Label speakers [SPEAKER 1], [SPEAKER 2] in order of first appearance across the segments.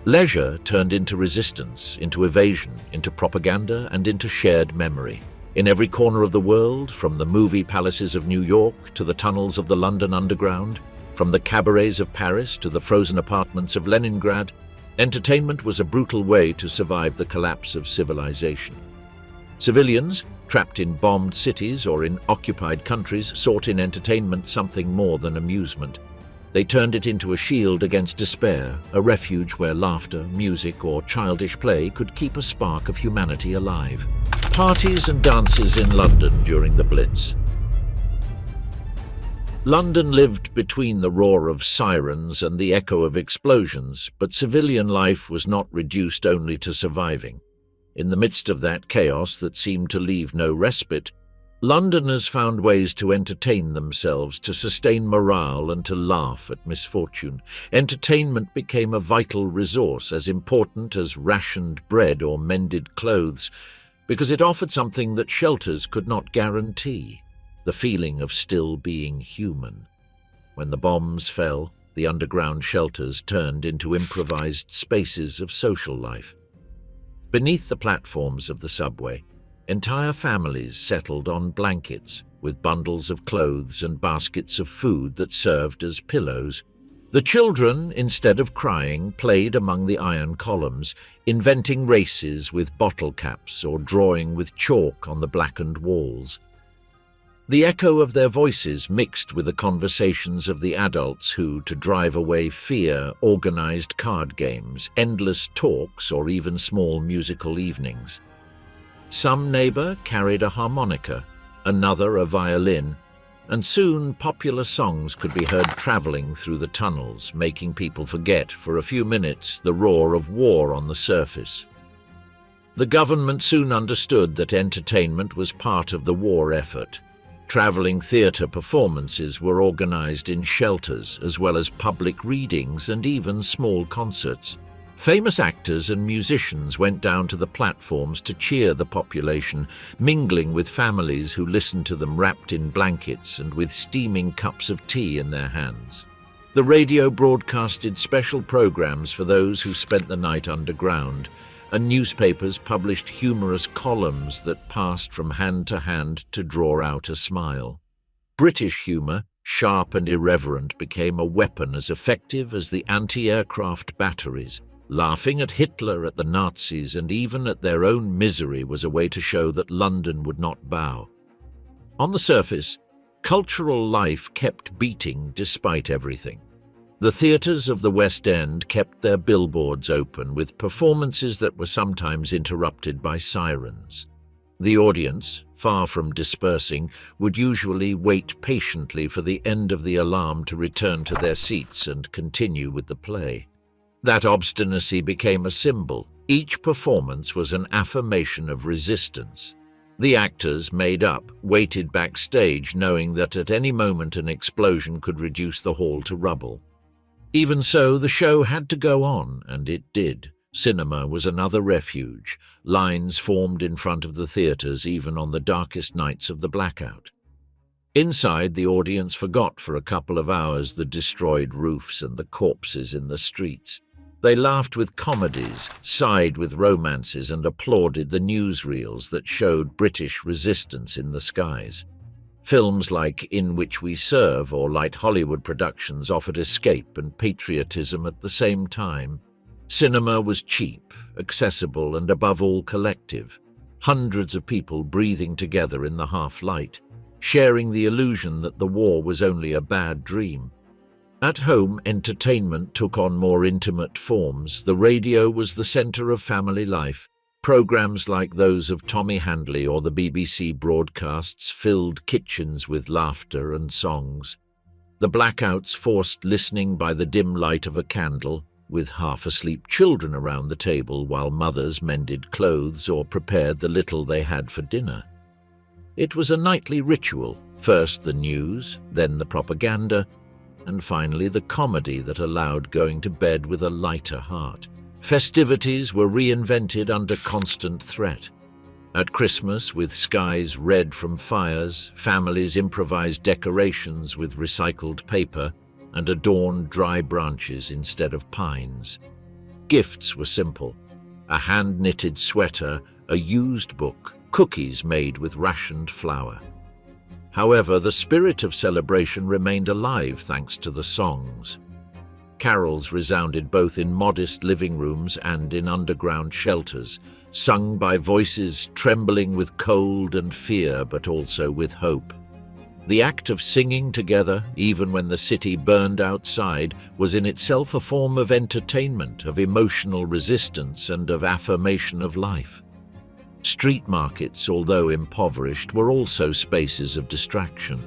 [SPEAKER 1] Leisure turned into resistance, into evasion, into propaganda, and into shared memory. In every corner of the world, from the movie palaces of New York to the tunnels of the London Underground, from the cabarets of Paris to the frozen apartments of Leningrad, entertainment was a brutal way to survive the collapse of civilization. Civilians, trapped in bombed cities or in occupied countries, sought in entertainment something more than amusement. They turned it into a shield against despair, a refuge where laughter, music, or childish play could keep a spark of humanity alive. Parties and dances in London during the Blitz. London lived between the roar of sirens and the echo of explosions, but civilian life was not reduced only to surviving. In the midst of that chaos that seemed to leave no respite, Londoners found ways to entertain themselves, to sustain morale, and to laugh at misfortune. Entertainment became a vital resource, as important as rationed bread or mended clothes, because it offered something that shelters could not guarantee: the feeling of still being human. When the bombs fell, the underground shelters turned into improvised spaces of social life. Beneath the platforms of the subway, entire families settled on blankets, with bundles of clothes and baskets of food that served as pillows. The children, instead of crying, played among the iron columns, inventing races with bottle caps or drawing with chalk on the blackened walls. The echo of their voices mixed with the conversations of the adults who, to drive away fear, organized card games, endless talks, or even small musical evenings. Some neighbor carried a harmonica, another a violin, and soon popular songs could be heard traveling through the tunnels, making people forget for a few minutes the roar of war on the surface. The government soon understood that entertainment was part of the war effort. Traveling theater performances were organized in shelters, as well as public readings and even small concerts. Famous actors and musicians went down to the platforms to cheer the population, mingling with families who listened to them wrapped in blankets and with steaming cups of tea in their hands. The radio broadcasted special programs for those who spent the night underground, and newspapers published humorous columns that passed from hand to hand to draw out a smile. British humour, sharp and irreverent, became a weapon as effective as the anti-aircraft batteries. Laughing at Hitler, at the Nazis, and even at their own misery was a way to show that London would not bow. On the surface, cultural life kept beating despite everything. The theatres of the West End kept their billboards open with performances that were sometimes interrupted by sirens. The audience, far from dispersing, would usually wait patiently for the end of the alarm to return to their seats and continue with the play. That obstinacy became a symbol. Each performance was an affirmation of resistance. The actors, made up, waited backstage, knowing that at any moment an explosion could reduce the hall to rubble. Even so, the show had to go on, and it did. Cinema was another refuge. Lines formed in front of the theatres even on the darkest nights of the blackout. Inside, the audience forgot for a couple of hours the destroyed roofs and the corpses in the streets. They laughed with comedies, sighed with romances, and applauded the newsreels that showed British resistance in the skies. Films like In Which We Serve or light Hollywood productions offered escape and patriotism at the same time. Cinema was cheap, accessible, and above all collective. Hundreds of people breathing together in the half-light, sharing the illusion that the war was only a bad dream. At home, entertainment took on more intimate forms. The radio was the centre of family life. Programs like those of Tommy Handley or the BBC broadcasts filled kitchens with laughter and songs. The blackouts forced listening by the dim light of a candle, with half-asleep children around the table while mothers mended clothes or prepared the little they had for dinner. It was a nightly ritual, first the news, then the propaganda, and finally the comedy that allowed going to bed with a lighter heart. Festivities were reinvented under constant threat. At Christmas, with skies red from fires, families improvised decorations with recycled paper and adorned dry branches instead of pines. Gifts were simple: a hand-knitted sweater, a used book, cookies made with rationed flour. However, the spirit of celebration remained alive thanks to the songs. Carols resounded both in modest living rooms and in underground shelters, sung by voices trembling with cold and fear, but also with hope. The act of singing together, even when the city burned outside, was in itself a form of entertainment, of emotional resistance, and of affirmation of life. Street markets, although impoverished, were also spaces of distraction.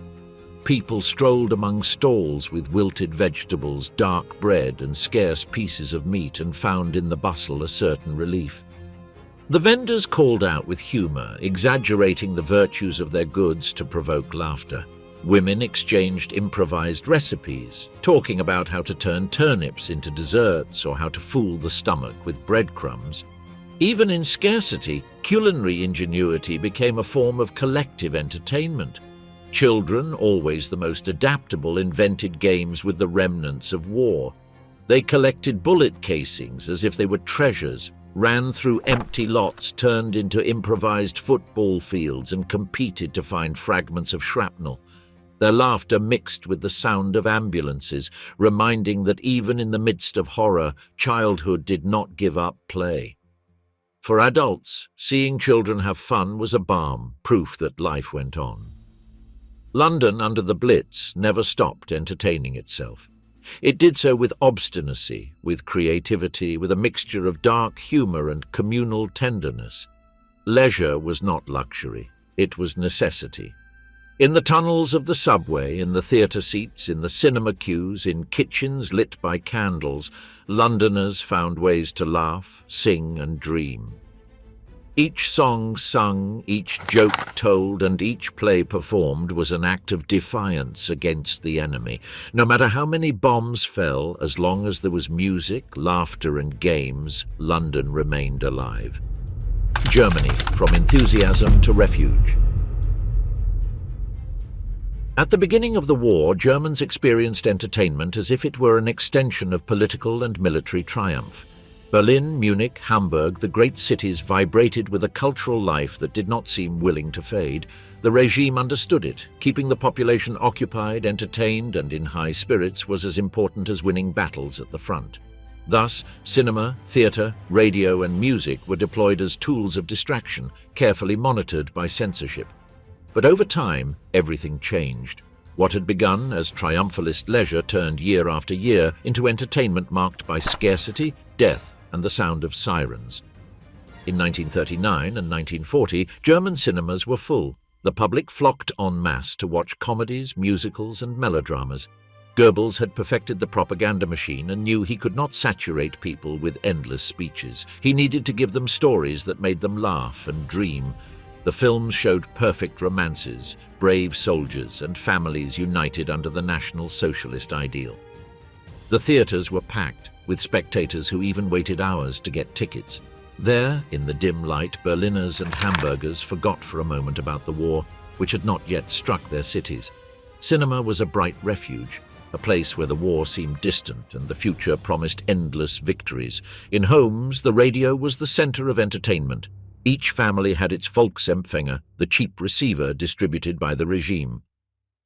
[SPEAKER 1] People strolled among stalls with wilted vegetables, dark bread, and scarce pieces of meat, and found in the bustle a certain relief. The vendors called out with humor, exaggerating the virtues of their goods to provoke laughter. Women exchanged improvised recipes, talking about how to turn turnips into desserts or how to fool the stomach with breadcrumbs. Even in scarcity, culinary ingenuity became a form of collective entertainment. Children, always the most adaptable, invented games with the remnants of war. They collected bullet casings as if they were treasures, ran through empty lots turned into improvised football fields, and competed to find fragments of shrapnel. Their laughter mixed with the sound of ambulances, reminding that even in the midst of horror, childhood did not give up play. For adults, seeing children have fun was a balm, proof that life went on. London, under the Blitz, never stopped entertaining itself. It did so with obstinacy, with creativity, with a mixture of dark humor and communal tenderness. Leisure was not luxury, it was necessity. In the tunnels of the subway, in the theatre seats, in the cinema queues, in kitchens lit by candles, Londoners found ways to laugh, sing, and dream. Each song sung, each joke told, and each play performed was an act of defiance against the enemy. No matter how many bombs fell, as long as there was music, laughter, and games, London remained alive. Germany, from enthusiasm to refuge. At the beginning of the war, Germans experienced entertainment as if it were an extension of political and military triumph. Berlin, Munich, Hamburg, the great cities vibrated with a cultural life that did not seem willing to fade. The regime understood it. Keeping the population occupied, entertained, and in high spirits was as important as winning battles at the front. Thus, cinema, theatre, radio, and music were deployed as tools of distraction, carefully monitored by censorship. But over time, everything changed. What had begun as triumphalist leisure turned year after year into entertainment marked by scarcity, death, and the sound of sirens. In 1939 and 1940, German cinemas were full. The public flocked en masse to watch comedies, musicals, and melodramas. Goebbels had perfected the propaganda machine and knew he could not saturate people with endless speeches. He needed to give them stories that made them laugh and dream. The films showed perfect romances, brave soldiers, and families united under the National Socialist ideal. The theatres were packed, with spectators who even waited hours to get tickets. There, in the dim light, Berliners and Hamburgers forgot for a moment about the war, which had not yet struck their cities. Cinema was a bright refuge, a place where the war seemed distant and the future promised endless victories. In homes, the radio was the center of entertainment. Each family had its Volksempfänger, the cheap receiver distributed by the regime.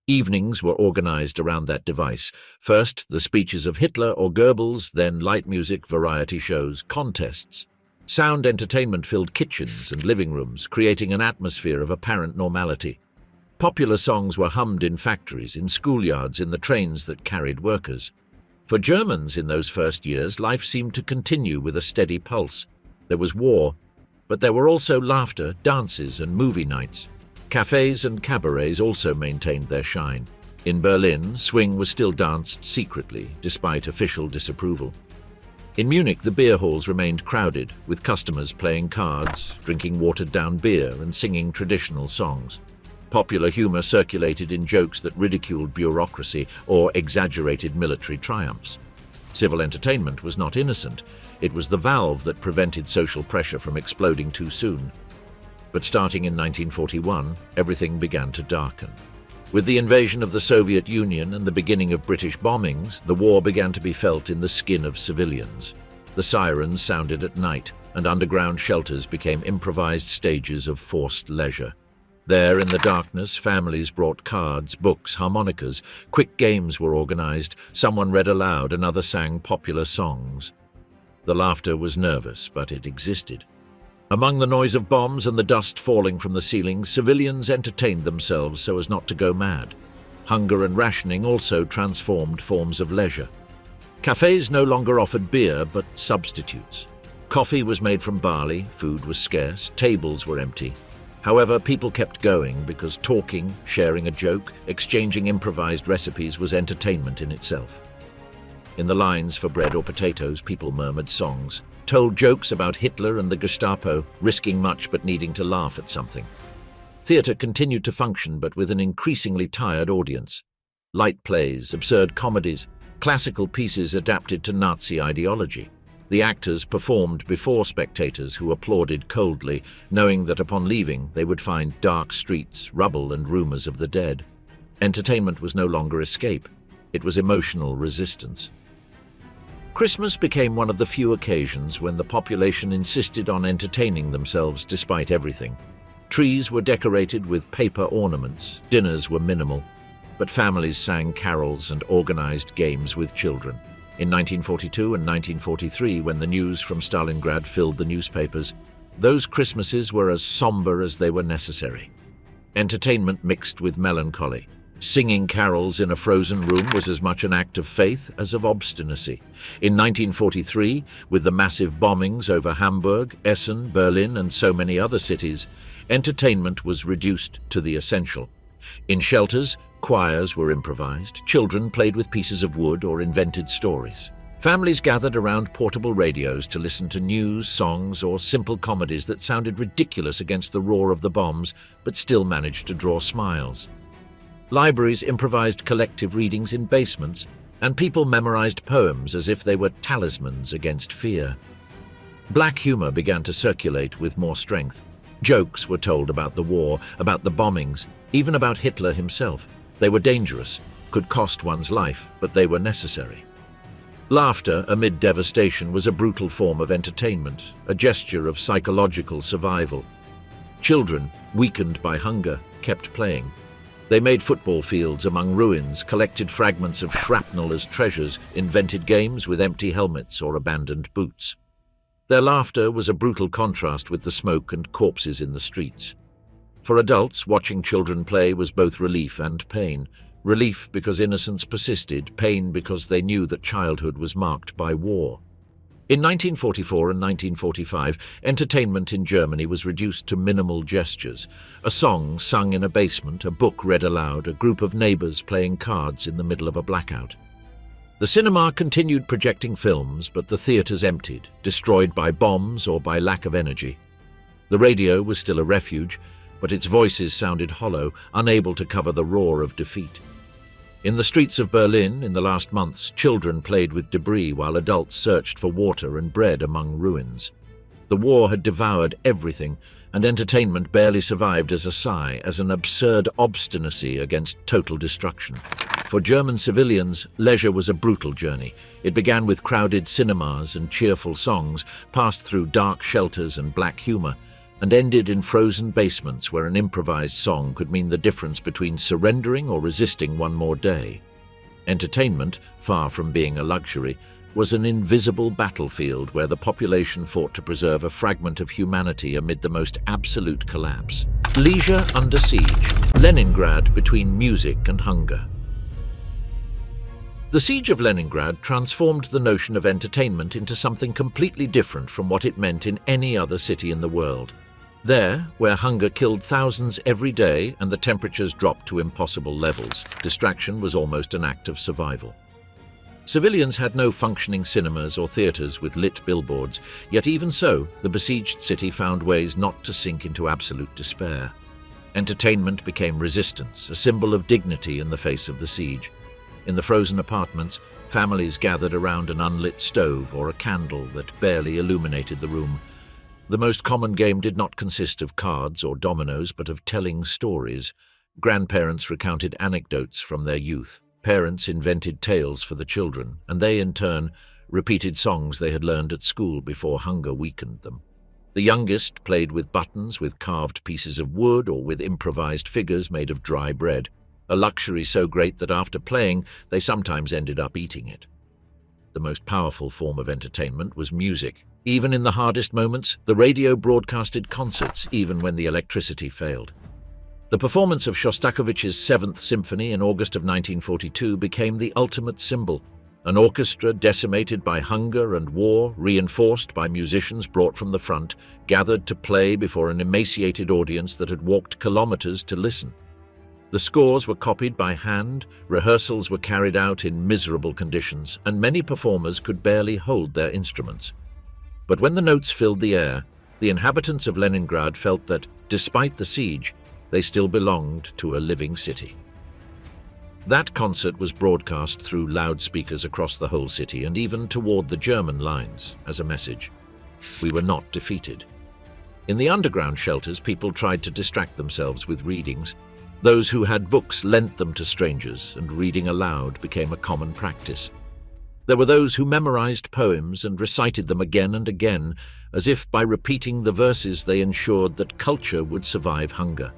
[SPEAKER 1] Evenings were organized around that device. First, the speeches of Hitler or Goebbels, then light music, variety shows, contests. Sound entertainment filled kitchens and living rooms, creating an atmosphere of apparent normality. Popular songs were hummed in factories, in schoolyards, in the trains that carried workers. For Germans in those first years, life seemed to continue with a steady pulse. There was war, but there were also laughter, dances, and movie nights. Cafés and cabarets also maintained their shine. In Berlin, swing was still danced secretly, despite official disapproval. In Munich, the beer halls remained crowded, with customers playing cards, drinking watered-down beer, and singing traditional songs. Popular humor circulated in jokes that ridiculed bureaucracy or exaggerated military triumphs. Civil entertainment was not innocent. It was the valve that prevented social pressure from exploding too soon. But starting in 1941, everything began to darken. With the invasion of the Soviet Union and the beginning of British bombings, the war began to be felt in the skin of civilians. The sirens sounded at night, and underground shelters became improvised stages of forced leisure. There, in the darkness, families brought cards, books, harmonicas. Quick games were organized. Someone read aloud, another sang popular songs. The laughter was nervous, but it existed. Among the noise of bombs and the dust falling from the ceilings, civilians entertained themselves so as not to go mad. Hunger and rationing also transformed forms of leisure. Cafés no longer offered beer, but substitutes. Coffee was made from barley, food was scarce, tables were empty. However, people kept going because talking, sharing a joke, exchanging improvised recipes was entertainment in itself. In the lines for bread or potatoes, people murmured songs, told jokes about Hitler and the Gestapo, risking much but needing to laugh at something. Theatre continued to function, but with an increasingly tired audience. Light plays, absurd comedies, classical pieces adapted to Nazi ideology. The actors performed before spectators who applauded coldly, knowing that upon leaving they would find dark streets, rubble and rumors of the dead. Entertainment was no longer escape. It was emotional resistance. Christmas became one of the few occasions when the population insisted on entertaining themselves despite everything. Trees were decorated with paper ornaments, dinners were minimal, but families sang carols and organized games with children. In 1942 and 1943, when the news from Stalingrad filled the newspapers, those Christmases were as somber as they were necessary. Entertainment mixed with melancholy. Singing carols in a frozen room was as much an act of faith as of obstinacy. In 1943, with the massive bombings over Hamburg, Essen, Berlin, and so many other cities, entertainment was reduced to the essential. In shelters, choirs were improvised, children played with pieces of wood or invented stories. Families gathered around portable radios to listen to news, songs, or simple comedies that sounded ridiculous against the roar of the bombs, but still managed to draw smiles. Libraries improvised collective readings in basements, and people memorized poems as if they were talismans against fear. Black humor began to circulate with more strength. Jokes were told about the war, about the bombings, even about Hitler himself. They were dangerous, could cost one's life, but they were necessary. Laughter amid devastation was a brutal form of entertainment, a gesture of psychological survival. Children, weakened by hunger, kept playing. They made football fields among ruins, collected fragments of shrapnel as treasures, invented games with empty helmets or abandoned boots. Their laughter was a brutal contrast with the smoke and corpses in the streets. For adults, watching children play was both relief and pain. Relief because innocence persisted, pain because they knew that childhood was marked by war. In 1944 and 1945, entertainment in Germany was reduced to minimal gestures. A song sung in a basement, a book read aloud, a group of neighbors playing cards in the middle of a blackout. The cinema continued projecting films, but the theaters emptied, destroyed by bombs or by lack of energy. The radio was still a refuge, but its voices sounded hollow, unable to cover the roar of defeat. In the streets of Berlin, in the last months, children played with debris while adults searched for water and bread among ruins. The war had devoured everything, and entertainment barely survived as a sigh, as an absurd obstinacy against total destruction. For German civilians, leisure was a brutal journey. It began with crowded cinemas and cheerful songs, passed through dark shelters and black humor, and ended in frozen basements where an improvised song could mean the difference between surrendering or resisting one more day. Entertainment, far from being a luxury, was an invisible battlefield where the population fought to preserve a fragment of humanity amid the most absolute collapse. Leisure under siege, Leningrad between music and hunger. The siege of Leningrad transformed the notion of entertainment into something completely different from what it meant in any other city in the world. There, where hunger killed thousands every day and the temperatures dropped to impossible levels, distraction was almost an act of survival. Civilians had no functioning cinemas or theaters with lit billboards, yet even so, the besieged city found ways not to sink into absolute despair. Entertainment became resistance, a symbol of dignity in the face of the siege. In the frozen apartments, families gathered around an unlit stove or a candle that barely illuminated the room. The most common game did not consist of cards or dominoes, but of telling stories. Grandparents recounted anecdotes from their youth. Parents invented tales for the children, and they, in turn, repeated songs they had learned at school before hunger weakened them. The youngest played with buttons, with carved pieces of wood, or with improvised figures made of dry bread, a luxury so great that after playing, they sometimes ended up eating it. The most powerful form of entertainment was music. Even in the hardest moments, the radio broadcasted concerts, even when the electricity failed. The performance of Shostakovich's Seventh Symphony in August of 1942 became the ultimate symbol. An orchestra decimated by hunger and war, reinforced by musicians brought from the front, gathered to play before an emaciated audience that had walked kilometers to listen. The scores were copied by hand, rehearsals were carried out in miserable conditions, and many performers could barely hold their instruments. But when the notes filled the air, the inhabitants of Leningrad felt that, despite the siege, they still belonged to a living city. That concert was broadcast through loudspeakers across the whole city and even toward the German lines as a message. We were not defeated. In the underground shelters, people tried to distract themselves with readings. Those who had books lent them to strangers, and reading aloud became a common practice. There were those who memorized poems and recited them again and again, as if by repeating the verses they ensured that culture would survive hunger.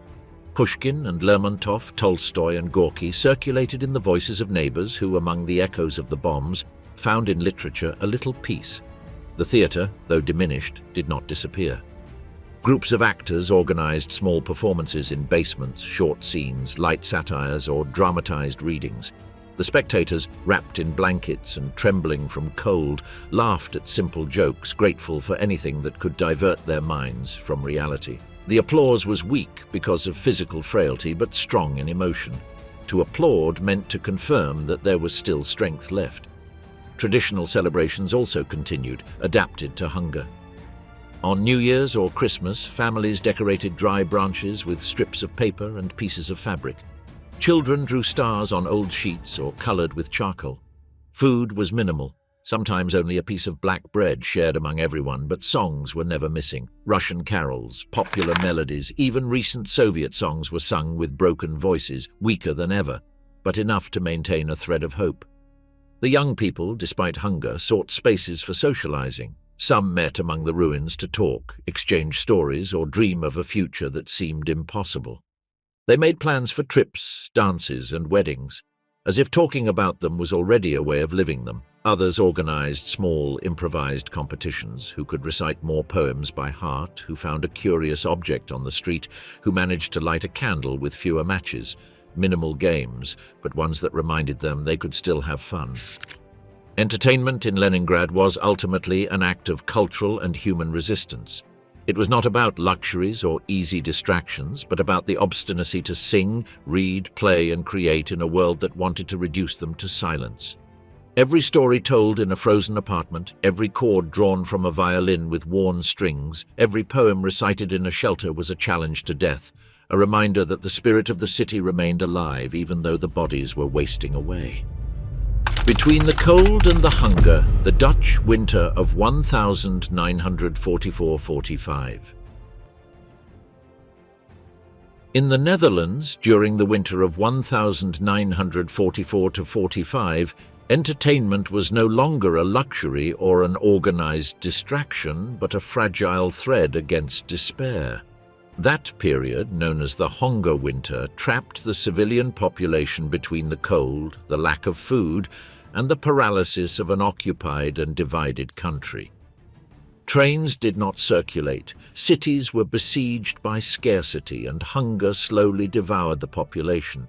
[SPEAKER 1] Pushkin and Lermontov, Tolstoy and Gorky circulated in the voices of neighbors who, among the echoes of the bombs, found in literature a little peace. The theater, though diminished, did not disappear. Groups of actors organized small performances in basements, short scenes, light satires, or dramatized readings. The spectators, wrapped in blankets and trembling from cold, laughed at simple jokes, grateful for anything that could divert their minds from reality. The applause was weak because of physical frailty, but strong in emotion. To applaud meant to confirm that there was still strength left. Traditional celebrations also continued, adapted to hunger. On New Year's or Christmas, families decorated dry branches with strips of paper and pieces of fabric. Children drew stars on old sheets or colored with charcoal. Food was minimal. Sometimes only a piece of black bread shared among everyone, but songs were never missing. Russian carols, popular melodies, even recent Soviet songs were sung with broken voices, weaker than ever, but enough to maintain a thread of hope. The young people, despite hunger, sought spaces for socializing. Some met among the ruins to talk, exchange stories, or dream of a future that seemed impossible. They made plans for trips, dances, and weddings, as if talking about them was already a way of living them. Others organized small, improvised competitions, who could recite more poems by heart, who found a curious object on the street, who managed to light a candle with fewer matches. Minimal games, but ones that reminded them they could still have fun. Entertainment in Leningrad was ultimately an act of cultural and human resistance. It was not about luxuries or easy distractions, but about the obstinacy to sing, read, play, and create in a world that wanted to reduce them to silence. Every story told in a frozen apartment, every chord drawn from a violin with worn strings, every poem recited in a shelter was a challenge to death, a reminder that the spirit of the city remained alive even though the bodies were wasting away. Between the cold and the hunger, the Dutch winter of 1944-45. In the Netherlands, during the winter of 1944-45, entertainment was no longer a luxury or an organized distraction, but a fragile thread against despair. That period, known as the Hunger Winter, trapped the civilian population between the cold, the lack of food, and the paralysis of an occupied and divided country. Trains did not circulate, cities were besieged by scarcity, and hunger slowly devoured the population.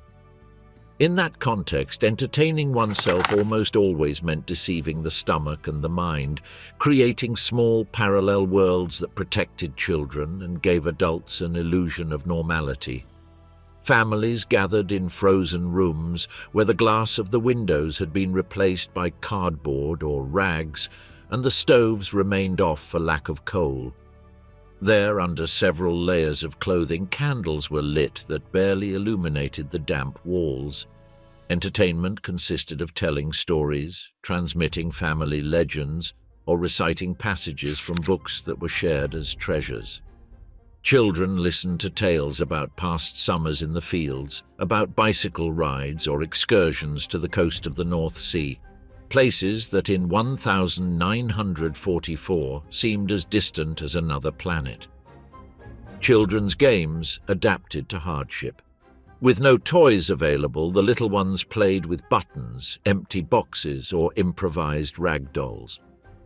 [SPEAKER 1] In that context, entertaining oneself almost always meant deceiving the stomach and the mind, creating small parallel worlds that protected children and gave adults an illusion of normality. Families gathered in frozen rooms where the glass of the windows had been replaced by cardboard or rags, and the stoves remained off for lack of coal. There, under several layers of clothing, candles were lit that barely illuminated the damp walls. Entertainment consisted of telling stories, transmitting family legends, or reciting passages from books that were shared as treasures. Children listened to tales about past summers in the fields, about bicycle rides or excursions to the coast of the North Sea. places that in 1944 seemed as distant as another planet. Children's games adapted to hardship. With no toys available, the little ones played with buttons, empty boxes, or improvised rag dolls.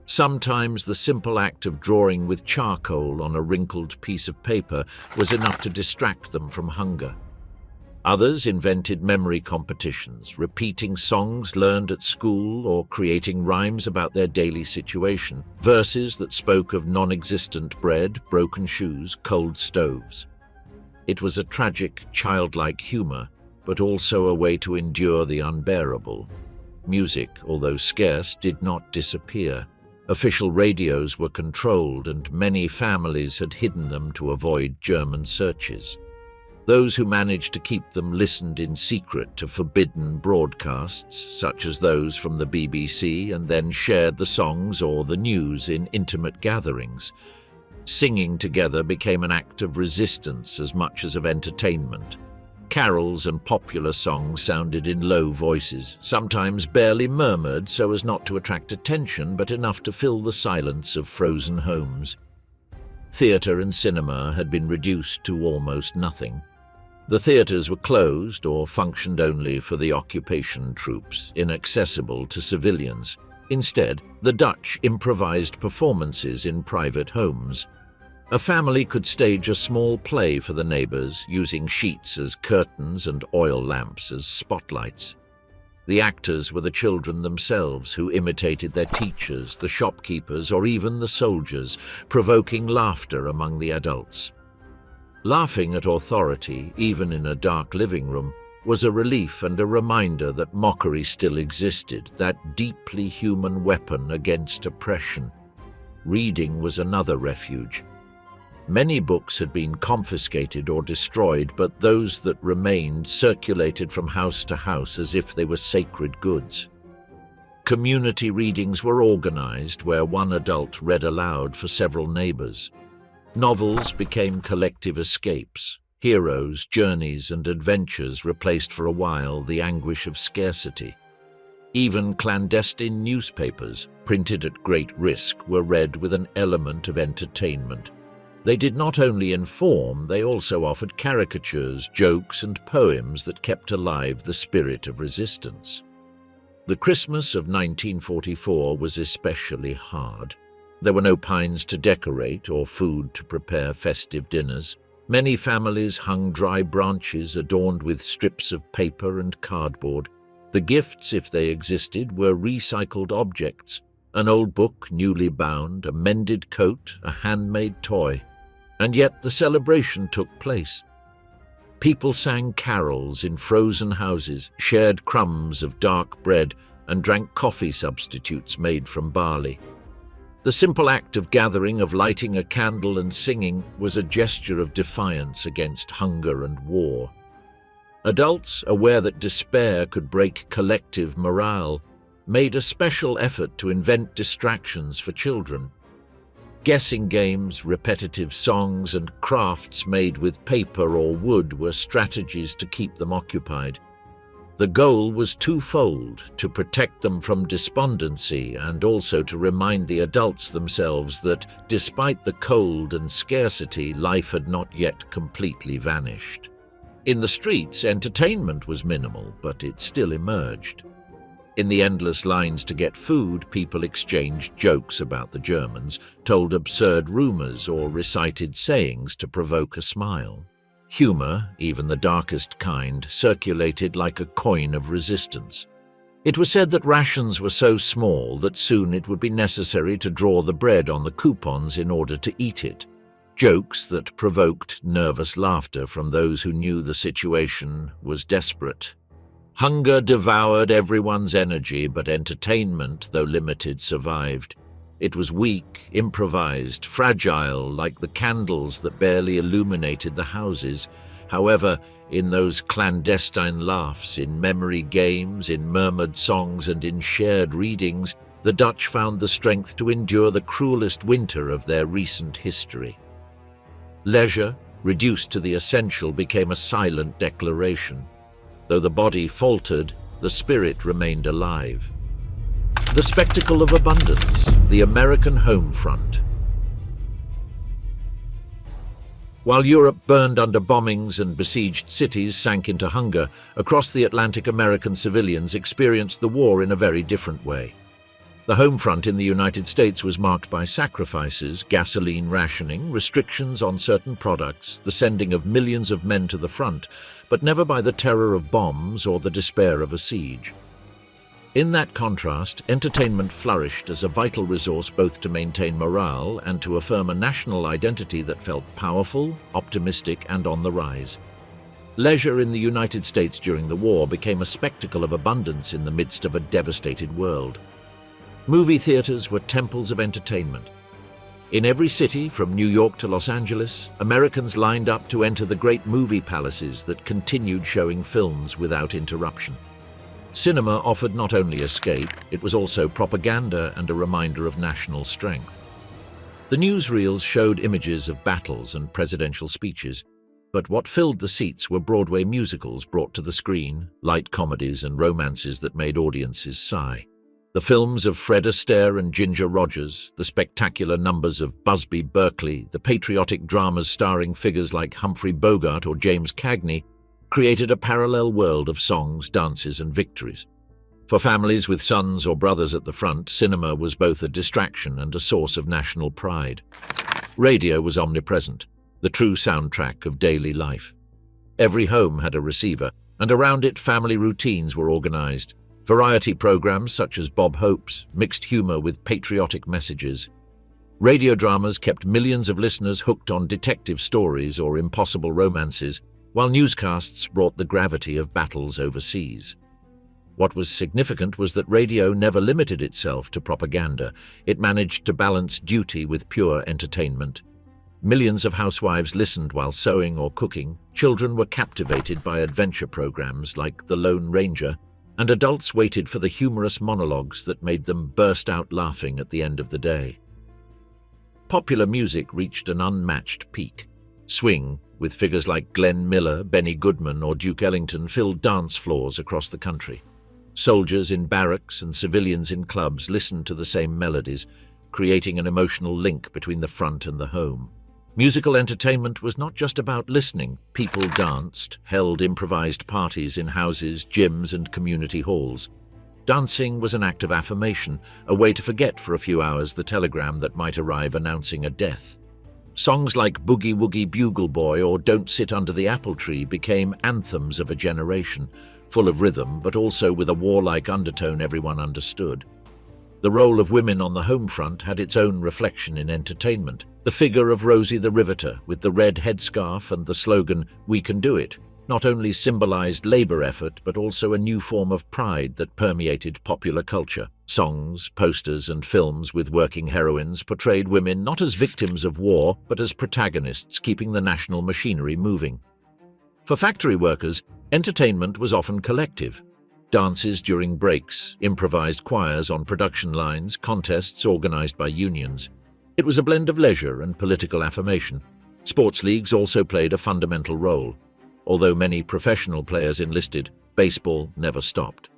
[SPEAKER 1] Sometimes the simple act of drawing with charcoal on a wrinkled piece of paper was enough to distract them from hunger. Others invented memory competitions, repeating songs learned at school or creating rhymes about their daily situation, verses that spoke of non-existent bread, broken shoes, cold stoves. It was a tragic, childlike humor, but also a way to endure the unbearable. Music, although scarce, did not disappear. Official radios were controlled, and many families had hidden them to avoid German searches. Those who managed to keep them listened in secret to forbidden broadcasts, such as those from the BBC, and then shared the songs or the news in intimate gatherings. Singing together became an act of resistance as much as of entertainment. Carols and popular songs sounded in low voices, sometimes barely murmured so as not to attract attention, but enough to fill the silence of frozen homes. Theatre and cinema had been reduced to almost nothing. The theatres were closed or functioned only for the occupation troops, inaccessible to civilians. Instead, the Dutch improvised performances in private homes. A family could stage a small play for the neighbors, using sheets as curtains and oil lamps as spotlights. The actors were the children themselves, who imitated their teachers, the shopkeepers, or even the soldiers, provoking laughter among the adults. Laughing at authority, even in a dark living room, was a relief and a reminder that mockery still existed, that deeply human weapon against oppression. Reading was another refuge. Many books had been confiscated or destroyed, but those that remained circulated from house to house as if they were sacred goods. Community readings were organized, where one adult read aloud for several neighbors. Novels became collective escapes. Heroes, journeys, and adventures replaced for a while the anguish of scarcity. Even clandestine newspapers, printed at great risk, were read with an element of entertainment. They did not only inform, they also offered caricatures, jokes, and poems that kept alive the spirit of resistance. The Christmas of 1944 was especially hard. There were no pines to decorate or food to prepare festive dinners. Many families hung dry branches adorned with strips of paper and cardboard. The gifts, if they existed, were recycled objects: an old book newly bound, a mended coat, a handmade toy. And yet the celebration took place. People sang carols in frozen houses, shared crumbs of dark bread, and drank coffee substitutes made from barley. The simple act of gathering, of lighting a candle and singing, was a gesture of defiance against hunger and war. Adults, aware that despair could break collective morale, made a special effort to invent distractions for children. Guessing games, repetitive songs, and crafts made with paper or wood were strategies to keep them occupied. The goal was twofold: to protect them from despondency and also to remind the adults themselves that, despite the cold and scarcity, life had not yet completely vanished. In the streets, entertainment was minimal, but it still emerged. In the endless lines to get food, people exchanged jokes about the Germans, told absurd rumors, or recited sayings to provoke a smile. Humor, even the darkest kind, circulated like a coin of resistance. It was said that rations were so small that soon it would be necessary to draw the bread on the coupons in order to eat it. Jokes that provoked nervous laughter from those who knew the situation was desperate. Hunger devoured everyone's energy, but entertainment, though limited, survived. It was weak, improvised, fragile, like the candles that barely illuminated the houses. However, in those clandestine laughs, in memory games, in murmured songs, and in shared readings, the Dutch found the strength to endure the cruelest winter of their recent history. Leisure, reduced to the essential, became a silent declaration. Though the body faltered, the spirit remained alive. The spectacle of abundance, the American home front. While Europe burned under bombings and besieged cities sank into hunger, across the Atlantic American civilians experienced the war in a very different way. The home front in the United States was marked by sacrifices, gasoline rationing, restrictions on certain products, the sending of millions of men to the front, but never by the terror of bombs or the despair of a siege. In that contrast, entertainment flourished as a vital resource both to maintain morale and to affirm a national identity that felt powerful, optimistic, and on the rise. Leisure in the United States during the war became a spectacle of abundance in the midst of a devastated world. Movie theaters were temples of entertainment. In every city, from New York to Los Angeles, Americans lined up to enter the great movie palaces that continued showing films without interruption. Cinema offered not only escape, it was also propaganda and a reminder of national strength. The newsreels showed images of battles and presidential speeches, but what filled the seats were Broadway musicals brought to the screen, light comedies and romances that made audiences sigh. The films of Fred Astaire and Ginger Rogers, the spectacular numbers of Busby Berkeley, the patriotic dramas starring figures like Humphrey Bogart or James Cagney, created a parallel world of songs, dances, and victories. For families with sons or brothers at the front, cinema was both a distraction and a source of national pride. Radio was omnipresent, the true soundtrack of daily life. Every home had a receiver, and around it family routines were organized. Variety programs such as Bob Hope's mixed humor with patriotic messages. Radio dramas kept millions of listeners hooked on detective stories or impossible romances, while newscasts brought the gravity of battles overseas. What was significant was that radio never limited itself to propaganda. It managed to balance duty with pure entertainment. Millions of housewives listened while sewing or cooking, children were captivated by adventure programs like The Lone Ranger, and adults waited for the humorous monologues that made them burst out laughing at the end of the day. Popular music reached an unmatched peak. Swing, with figures like Glenn Miller, Benny Goodman, or Duke Ellington, filled dance floors across the country. Soldiers in barracks and civilians in clubs listened to the same melodies, creating an emotional link between the front and the home. Musical entertainment was not just about listening. People danced, held improvised parties in houses, gyms, and community halls. Dancing was an act of affirmation, a way to forget for a few hours the telegram that might arrive announcing a death. Songs like Boogie Woogie Bugle Boy or Don't Sit Under the Apple Tree became anthems of a generation, full of rhythm but also with a warlike undertone everyone understood. The role of women on the home front had its own reflection in entertainment. The figure of Rosie the Riveter, with the red headscarf and the slogan, "We can do it," not only symbolized labor effort, but also a new form of pride that permeated popular culture. Songs, posters, and films with working heroines portrayed women not as victims of war, but as protagonists keeping the national machinery moving. For factory workers, entertainment was often collective. Dances during breaks, improvised choirs on production lines, contests organized by unions. It was a blend of leisure and political affirmation. Sports leagues also played a fundamental role. Although many professional players enlisted, baseball never stopped.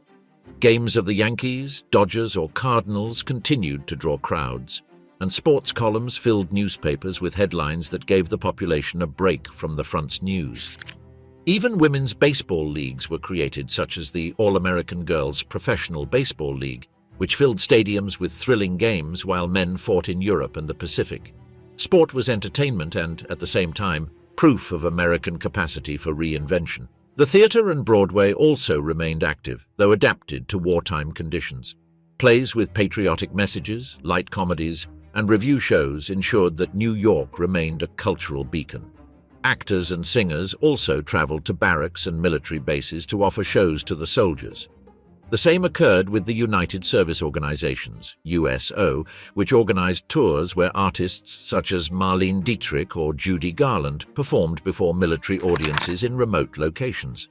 [SPEAKER 1] Games of the Yankees, Dodgers, or Cardinals continued to draw crowds, and sports columns filled newspapers with headlines that gave the population a break from the front's news. Even women's baseball leagues were created, such as the All-American Girls Professional Baseball League, which filled stadiums with thrilling games while men fought in Europe and the Pacific. Sport was entertainment and, at the same time, proof of American capacity for reinvention. The theater and Broadway also remained active, though adapted to wartime conditions. Plays with patriotic messages, light comedies, and revue shows ensured that New York remained a cultural beacon. Actors and singers also traveled to barracks and military bases to offer shows to the soldiers. The same occurred with the United Service Organizations, USO, which organized tours where artists such as Marlene Dietrich or Judy Garland performed before military audiences in remote locations.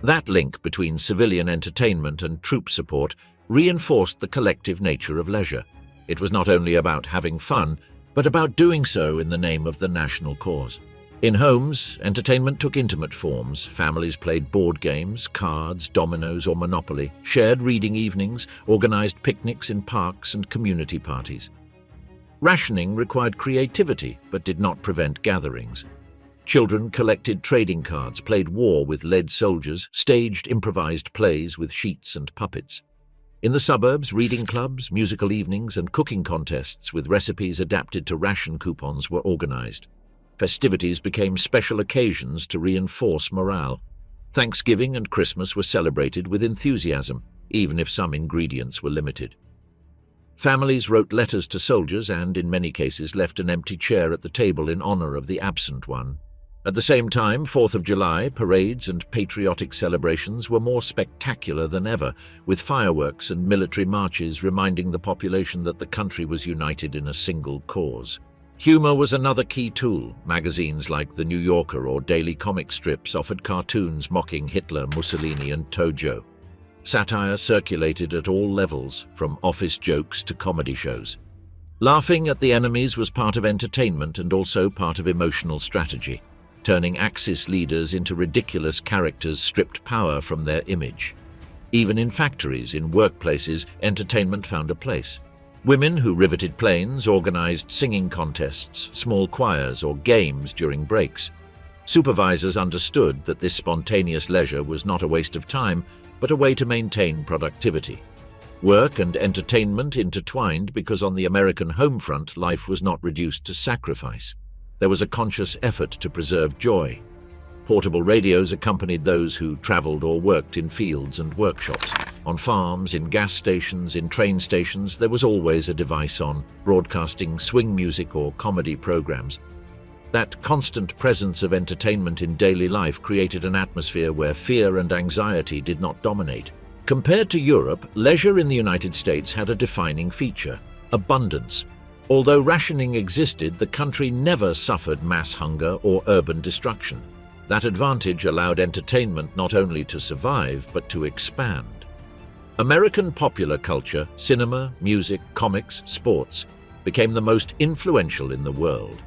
[SPEAKER 1] That link between civilian entertainment and troop support reinforced the collective nature of leisure. It was not only about having fun, but about doing so in the name of the national cause. In homes, entertainment took intimate forms. Families played board games, cards, dominoes, or Monopoly, shared reading evenings, organized picnics in parks and community parties. Rationing required creativity, but did not prevent gatherings. Children collected trading cards, played war with lead soldiers, staged improvised plays with sheets and puppets. In the suburbs, reading clubs, musical evenings, and cooking contests with recipes adapted to ration coupons were organized. Festivities became special occasions to reinforce morale. Thanksgiving and Christmas were celebrated with enthusiasm, even if some ingredients were limited. Families wrote letters to soldiers and, in many cases, left an empty chair at the table in honor of the absent one. At the same time, 4th of July, parades and patriotic celebrations were more spectacular than ever, with fireworks and military marches reminding the population that the country was united in a single cause. Humor was another key tool. Magazines like The New Yorker or daily comic strips offered cartoons mocking Hitler, Mussolini, and Tojo. Satire circulated at all levels, from office jokes to comedy shows. Laughing at the enemies was part of entertainment and also part of emotional strategy. Turning Axis leaders into ridiculous characters stripped power from their image. Even in factories, in workplaces, entertainment found a place. Women who riveted planes organized singing contests, small choirs, or games during breaks. Supervisors understood that this spontaneous leisure was not a waste of time, but a way to maintain productivity. Work and entertainment intertwined because on the American home front, life was not reduced to sacrifice. There was a conscious effort to preserve joy. Portable radios accompanied those who traveled or worked in fields and workshops. On farms, in gas stations, in train stations, there was always a device on, broadcasting swing music or comedy programs. That constant presence of entertainment in daily life created an atmosphere where fear and anxiety did not dominate. Compared to Europe, leisure in the United States had a defining feature: abundance. Although rationing existed, the country never suffered mass hunger or urban destruction. That advantage allowed entertainment not only to survive, but to expand. American popular culture, cinema, music, comics, sports, became the most influential in the world.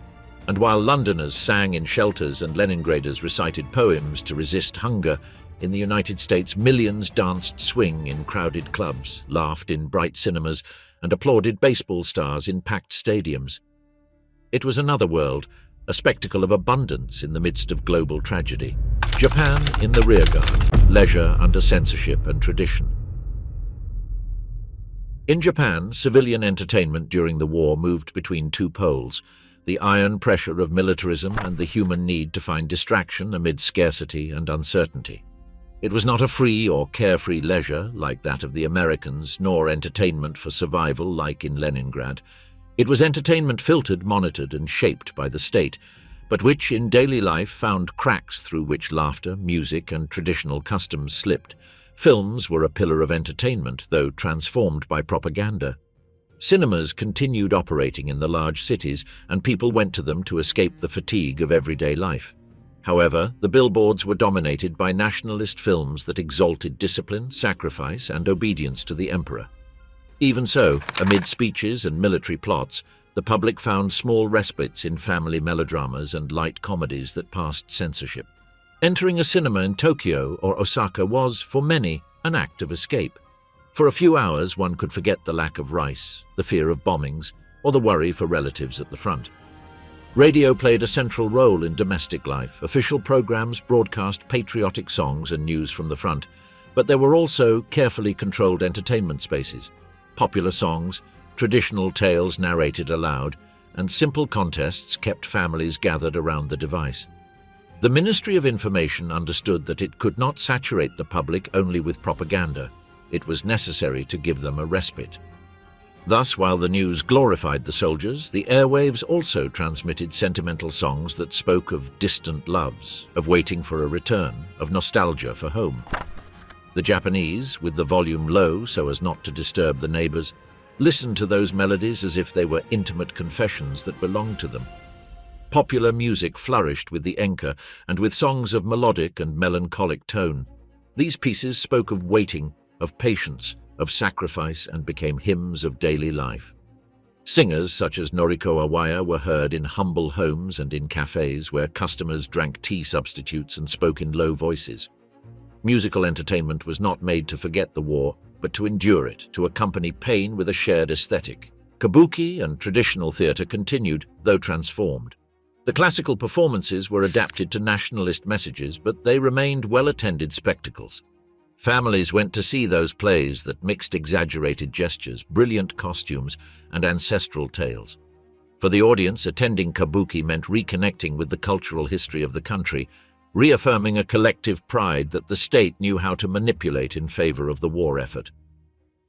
[SPEAKER 1] And while Londoners sang in shelters and Leningraders recited poems to resist hunger, in the United States millions danced swing in crowded clubs, laughed in bright cinemas, and applauded baseball stars in packed stadiums. It was another world, a spectacle of abundance in the midst of global tragedy. Japan in the rearguard, leisure under censorship and tradition. In Japan, civilian entertainment during the war moved between two poles: the iron pressure of militarism and the human need to find distraction amid scarcity and uncertainty. It was not a free or carefree leisure like that of the Americans, nor entertainment for survival like in Leningrad. It was entertainment filtered, monitored, and shaped by the state, but which in daily life found cracks through which laughter, music, and traditional customs slipped. Films were a pillar of entertainment, though transformed by propaganda. Cinemas continued operating in the large cities, and people went to them to escape the fatigue of everyday life. However, the billboards were dominated by nationalist films that exalted discipline, sacrifice, and obedience to the emperor. Even so, amid speeches and military plots, the public found small respites in family melodramas and light comedies that passed censorship. Entering a cinema in Tokyo or Osaka was, for many, an act of escape. For a few hours, one could forget the lack of rice, the fear of bombings, or the worry for relatives at the front. Radio played a central role in domestic life. Official programs broadcast patriotic songs and news from the front, but there were also carefully controlled entertainment spaces. Popular songs, traditional tales narrated aloud, and simple contests kept families gathered around the device. The Ministry of Information understood that it could not saturate the public only with propaganda. It was necessary to give them a respite. Thus, while the news glorified the soldiers, the airwaves also transmitted sentimental songs that spoke of distant loves, of waiting for a return, of nostalgia for home. The Japanese, with the volume low so as not to disturb the neighbors, listened to those melodies as if they were intimate confessions that belonged to them. Popular music flourished with the enka and with songs of melodic and melancholic tone. These pieces spoke of waiting, of patience, of sacrifice, and became hymns of daily life. Singers such as Noriko Awaya were heard in humble homes and in cafés where customers drank tea substitutes and spoke in low voices. Musical entertainment was not made to forget the war, but to endure it, to accompany pain with a shared aesthetic. Kabuki and traditional theatre continued, though transformed. The classical performances were adapted to nationalist messages, but they remained well-attended spectacles. Families went to see those plays that mixed exaggerated gestures, brilliant costumes, and ancestral tales. For the audience, attending kabuki meant reconnecting with the cultural history of the country, reaffirming a collective pride that the state knew how to manipulate in favor of the war effort.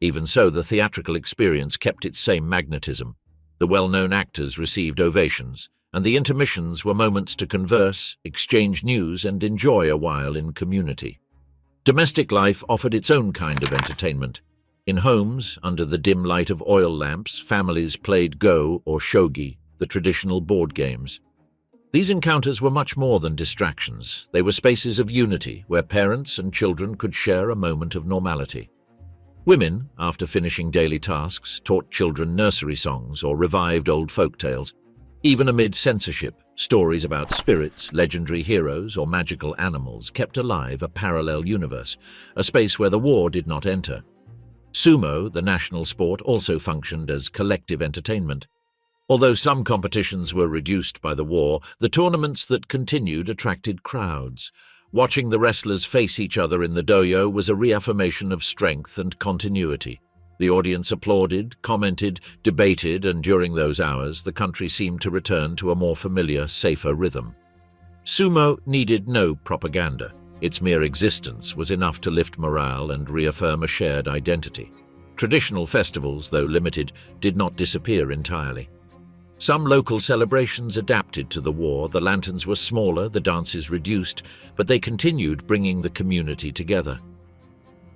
[SPEAKER 1] Even so, the theatrical experience kept its same magnetism. The well-known actors received ovations, and the intermissions were moments to converse, exchange news, and enjoy a while in community. Domestic life offered its own kind of entertainment. In homes, under the dim light of oil lamps, families played go or shogi, the traditional board games. These encounters were much more than distractions. They were spaces of unity where parents and children could share a moment of normality. Women, after finishing daily tasks, taught children nursery songs or revived old folk tales. Even amid censorship, stories about spirits, legendary heroes, or magical animals kept alive a parallel universe, a space where the war did not enter. Sumo, the national sport, also functioned as collective entertainment. Although some competitions were reduced by the war, the tournaments that continued attracted crowds. Watching the wrestlers face each other in the dojo was a reaffirmation of strength and continuity. The audience applauded, commented, debated, and during those hours, the country seemed to return to a more familiar, safer rhythm. Sumo needed no propaganda. Its mere existence was enough to lift morale and reaffirm a shared identity. Traditional festivals, though limited, did not disappear entirely. Some local celebrations adapted to the war. The lanterns were smaller, the dances reduced, but they continued bringing the community together.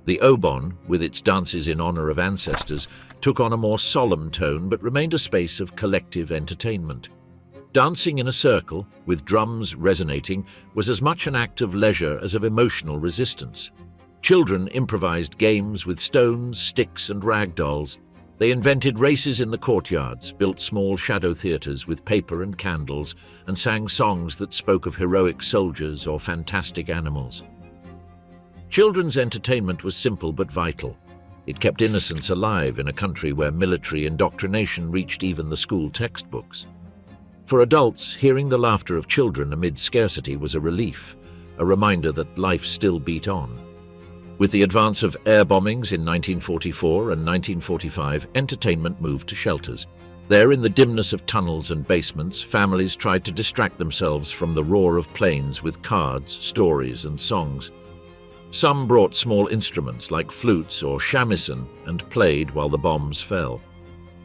[SPEAKER 1] The Obon, with its dances in honor of ancestors, took on a more solemn tone but remained a space of collective entertainment. Dancing in a circle, with drums resonating, was as much an act of leisure as of emotional resistance. Children improvised games with stones, sticks, and rag dolls. They invented races in the courtyards, built small shadow theatres with paper and candles, and sang songs that spoke of heroic soldiers or fantastic animals. Children's entertainment was simple but vital. It kept innocence alive in a country where military indoctrination reached even the school textbooks. For adults, hearing the laughter of children amid scarcity was a relief, a reminder that life still beat on. With the advance of air bombings in 1944 and 1945, entertainment moved to shelters. There, in the dimness of tunnels and basements, families tried to distract themselves from the roar of planes with cards, stories, and songs. Some brought small instruments like flutes or shamisen and played while the bombs fell.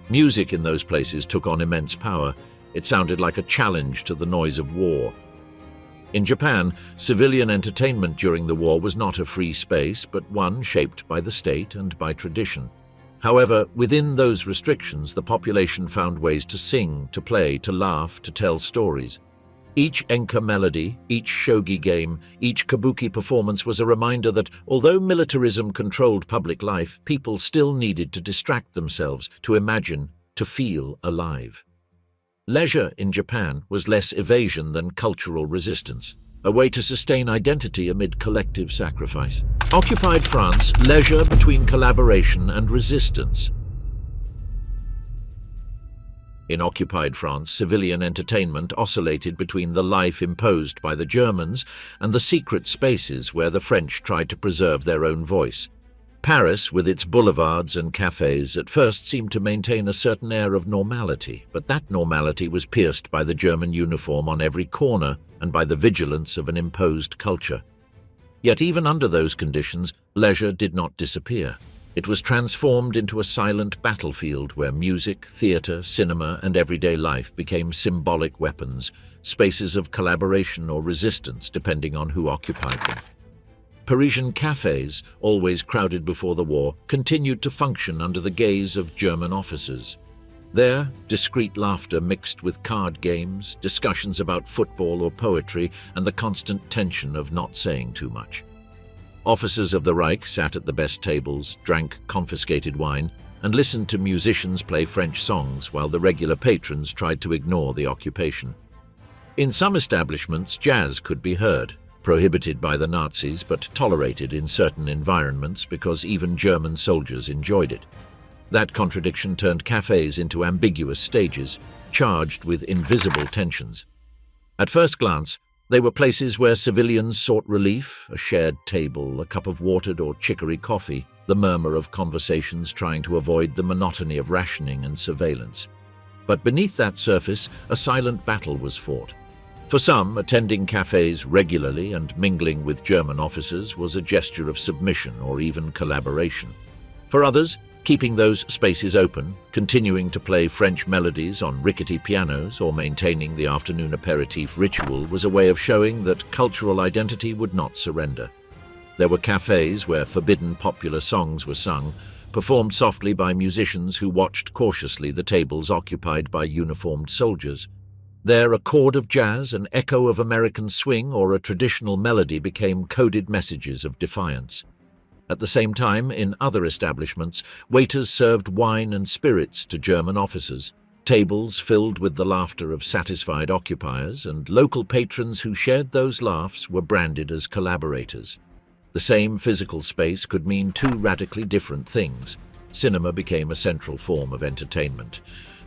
[SPEAKER 1] Music in those places took on immense power. It sounded like a challenge to the noise of war. In Japan, civilian entertainment during the war was not a free space, but one shaped by the state and by tradition. However, within those restrictions, the population found ways to sing, to play, to laugh, to tell stories. Each enka melody, each shogi game, each kabuki performance was a reminder that, although militarism controlled public life, people still needed to distract themselves, to imagine, to feel alive. Leisure in Japan was less evasion than cultural resistance, a way to sustain identity amid collective sacrifice. Occupied France, leisure between collaboration and resistance. In occupied France, civilian entertainment oscillated between the life imposed by the Germans and the secret spaces where the French tried to preserve their own voice. Paris, with its boulevards and cafés, at first seemed to maintain a certain air of normality, but that normality was pierced by the German uniform on every corner and by the vigilance of an imposed culture. Yet even under those conditions, leisure did not disappear. It was transformed into a silent battlefield where music, theatre, cinema, and everyday life became symbolic weapons, spaces of collaboration or resistance depending on who occupied them. Parisian cafés, always crowded before the war, continued to function under the gaze of German officers. There, discreet laughter mixed with card games, discussions about football or poetry, and the constant tension of not saying too much. Officers of the Reich sat at the best tables, drank confiscated wine, and listened to musicians play French songs while the regular patrons tried to ignore the occupation. In some establishments, jazz could be heard, prohibited by the Nazis but tolerated in certain environments because even German soldiers enjoyed it. That contradiction turned cafés into ambiguous stages, charged with invisible tensions. At first glance, they were places where civilians sought relief, a shared table, a cup of watered or chicory coffee, the murmur of conversations trying to avoid the monotony of rationing and surveillance. But beneath that surface, a silent battle was fought. For some, attending cafés regularly and mingling with German officers was a gesture of submission or even collaboration. For others, keeping those spaces open, continuing to play French melodies on rickety pianos or maintaining the afternoon aperitif ritual was a way of showing that cultural identity would not surrender. There were cafés where forbidden popular songs were sung, performed softly by musicians who watched cautiously the tables occupied by uniformed soldiers. There, a chord of jazz, an echo of American swing, or a traditional melody became coded messages of defiance. At the same time, in other establishments, waiters served wine and spirits to German officers, tables filled with the laughter of satisfied occupiers, and local patrons who shared those laughs were branded as collaborators. The same physical space could mean two radically different things. Cinema became a central form of entertainment.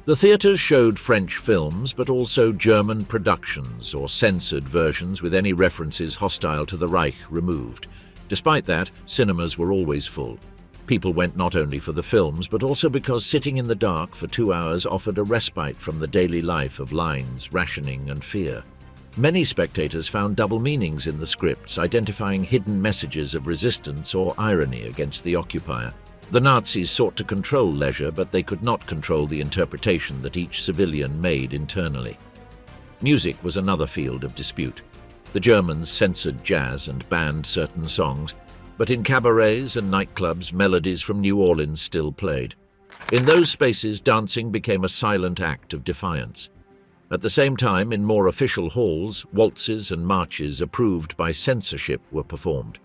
[SPEAKER 1] The theatres showed French films, but also German productions or censored versions with any references hostile to the Reich removed. Despite that, cinemas were always full. People went not only for the films, but also because sitting in the dark for 2 hours offered a respite from the daily life of lines, rationing, and fear. Many spectators found double meanings in the scripts, identifying hidden messages of resistance or irony against the occupier. The Nazis sought to control leisure, but they could not control the interpretation that each civilian made internally. Music was another field of dispute. The Germans censored jazz and banned certain songs, but in cabarets and nightclubs, melodies from New Orleans still played. In those spaces, dancing became a silent act of defiance. At the same time, in more official halls, waltzes and marches approved by censorship were performed.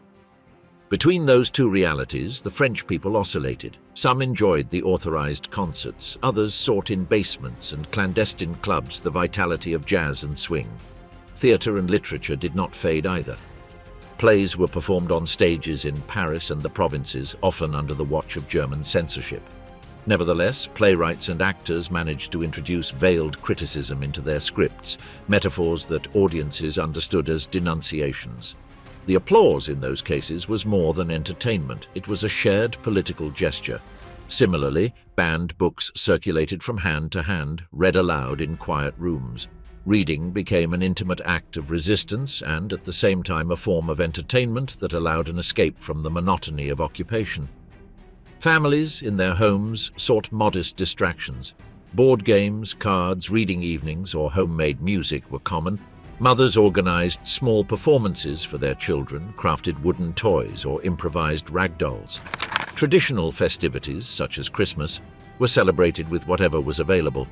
[SPEAKER 1] Between those two realities, the French people oscillated. Some enjoyed the authorized concerts, others sought in basements and clandestine clubs the vitality of jazz and swing. Theatre and literature did not fade either. Plays were performed on stages in Paris and the provinces, often under the watch of German censorship. Nevertheless, playwrights and actors managed to introduce veiled criticism into their scripts, metaphors that audiences understood as denunciations. The applause in those cases was more than entertainment. It was a shared political gesture. Similarly, banned books circulated from hand to hand, read aloud in quiet rooms. Reading became an intimate act of resistance and, at the same time, a form of entertainment that allowed an escape from the monotony of occupation. Families, in their homes, sought modest distractions. Board games, cards, reading evenings, or homemade music were common. Mothers organized small performances for their children, crafted wooden toys or improvised rag dolls. Traditional festivities, such as Christmas, were celebrated with whatever was available.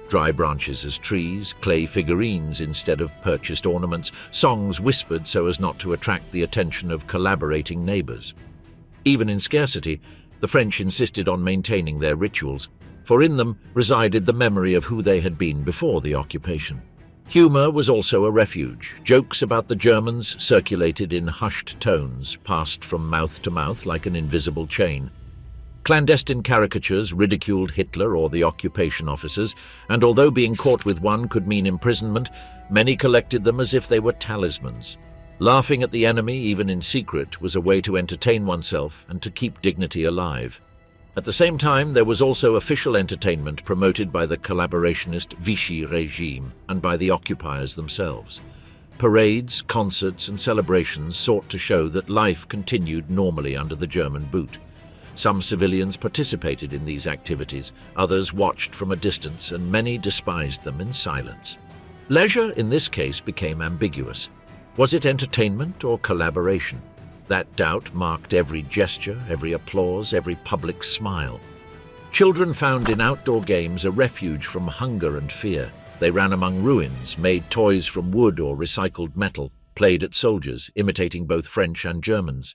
[SPEAKER 1] Dry branches as trees, clay figurines instead of purchased ornaments, songs whispered so as not to attract the attention of collaborating neighbors. Even in scarcity, the French insisted on maintaining their rituals, for in them resided the memory of who they had been before the occupation. Humor was also a refuge. Jokes about the Germans circulated in hushed tones, passed from mouth to mouth like an invisible chain. Clandestine caricatures ridiculed Hitler or the occupation officers, and although being caught with one could mean imprisonment, many collected them as if they were talismans. Laughing at the enemy, even in secret, was a way to entertain oneself and to keep dignity alive. At the same time, there was also official entertainment promoted by the collaborationist Vichy regime and by the occupiers themselves. Parades, concerts, and celebrations sought to show that life continued normally under the German boot. Some civilians participated in these activities, others watched from a distance, and many despised them in silence. Leisure, in this case, became ambiguous. Was it entertainment or collaboration? That doubt marked every gesture, every applause, every public smile. Children found in outdoor games a refuge from hunger and fear. They ran among ruins, made toys from wood or recycled metal, played at soldiers, imitating both French and Germans.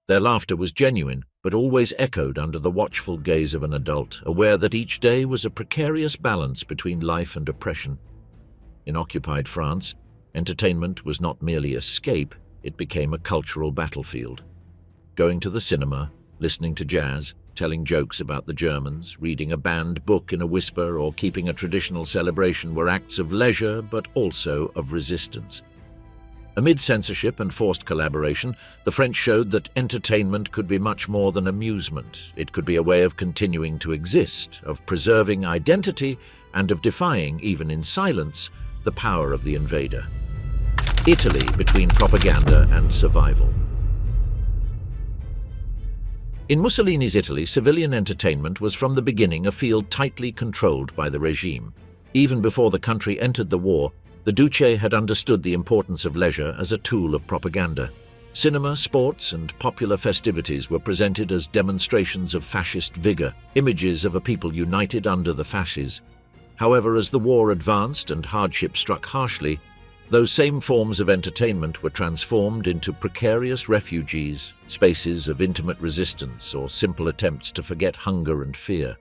[SPEAKER 1] Their laughter was genuine, but always echoed under the watchful gaze of an adult, aware that each day was a precarious balance between life and oppression. In occupied France, entertainment was not merely escape, it became a cultural battlefield. Going to the cinema, listening to jazz, telling jokes about the Germans, reading a banned book in a whisper, or keeping a traditional celebration were acts of leisure but also of resistance. Amid censorship and forced collaboration, the French showed that entertainment could be much more than amusement. It could be a way of continuing to exist, of preserving identity, and of defying, even in silence, the power of the invader. Italy between propaganda and survival. In Mussolini's Italy, civilian entertainment was from the beginning a field tightly controlled by the regime. Even before the country entered the war, the Duce had understood the importance of leisure as a tool of propaganda. Cinema, sports, and popular festivities were presented as demonstrations of fascist vigor, images of a people united under the fasces. However, as the war advanced and hardship struck harshly, those same forms of entertainment were transformed into precarious refuges, spaces of intimate resistance, or simple attempts to forget hunger and fear.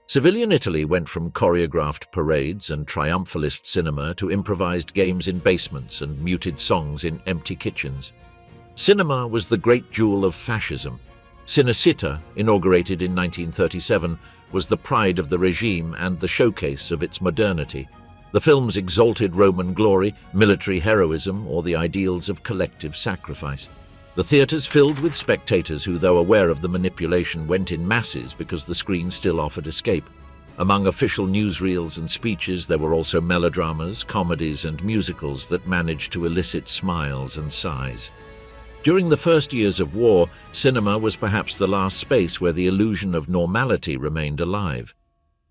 [SPEAKER 1] Civilian Italy went from choreographed parades and triumphalist cinema to improvised games in basements and muted songs in empty kitchens. Cinema was the great jewel of fascism. Cinecittà, inaugurated in 1937, was the pride of the regime and the showcase of its modernity. The films exalted Roman glory, military heroism, or the ideals of collective sacrifice. The theatres filled with spectators who, though aware of the manipulation, went in masses because the screen still offered escape. Among official newsreels and speeches, there were also melodramas, comedies, and musicals that managed to elicit smiles and sighs. During the first years of war, cinema was perhaps the last space where the illusion of normality remained alive.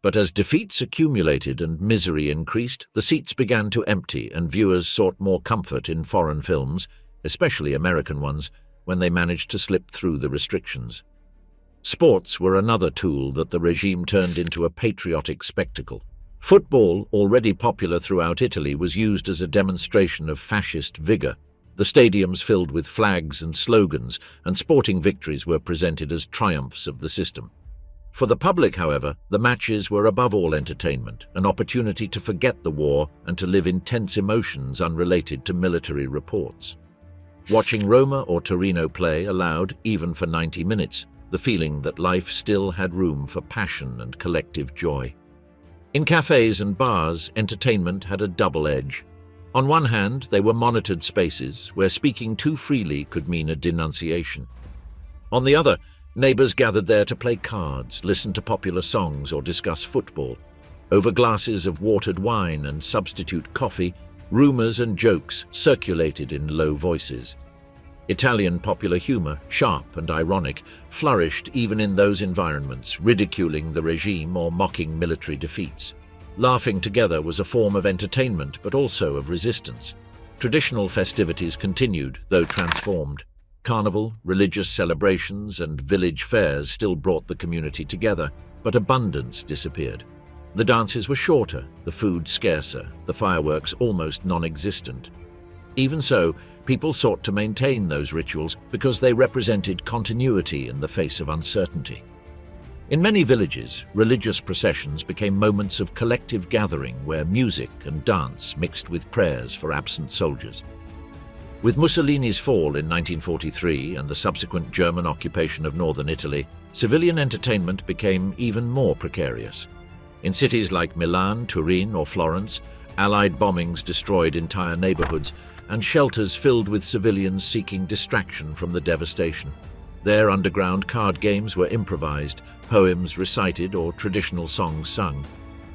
[SPEAKER 1] But as defeats accumulated and misery increased, the seats began to empty and viewers sought more comfort in foreign films, especially American ones, when they managed to slip through the restrictions. Sports were another tool that the regime turned into a patriotic spectacle. Football, already popular throughout Italy, was used as a demonstration of fascist vigor. The stadiums filled with flags and slogans, and sporting victories were presented as triumphs of the system. For the public, however, the matches were above all entertainment, an opportunity to forget the war and to live intense emotions unrelated to military reports. Watching Roma or Torino play allowed, even for 90 minutes, the feeling that life still had room for passion and collective joy. In cafés and bars, entertainment had a double edge. On one hand, they were monitored spaces where speaking too freely could mean a denunciation. On the other, neighbors gathered there to play cards, listen to popular songs, or discuss football. Over glasses of watered wine and substitute coffee, rumors and jokes circulated in low voices. Italian popular humor, sharp and ironic, flourished even in those environments, ridiculing the regime or mocking military defeats. Laughing together was a form of entertainment, but also of resistance. Traditional festivities continued, though transformed. Carnival, religious celebrations, and village fairs still brought the community together, but abundance disappeared. The dances were shorter, the food scarcer, the fireworks almost non-existent. Even so, people sought to maintain those rituals because they represented continuity in the face of uncertainty. In many villages, religious processions became moments of collective gathering where music and dance mixed with prayers for absent soldiers. With Mussolini's fall in 1943 and the subsequent German occupation of northern Italy, civilian entertainment became even more precarious. In cities like Milan, Turin, or Florence, Allied bombings destroyed entire neighborhoods, and shelters filled with civilians seeking distraction from the devastation. There, underground card games were improvised, poems recited, or traditional songs sung.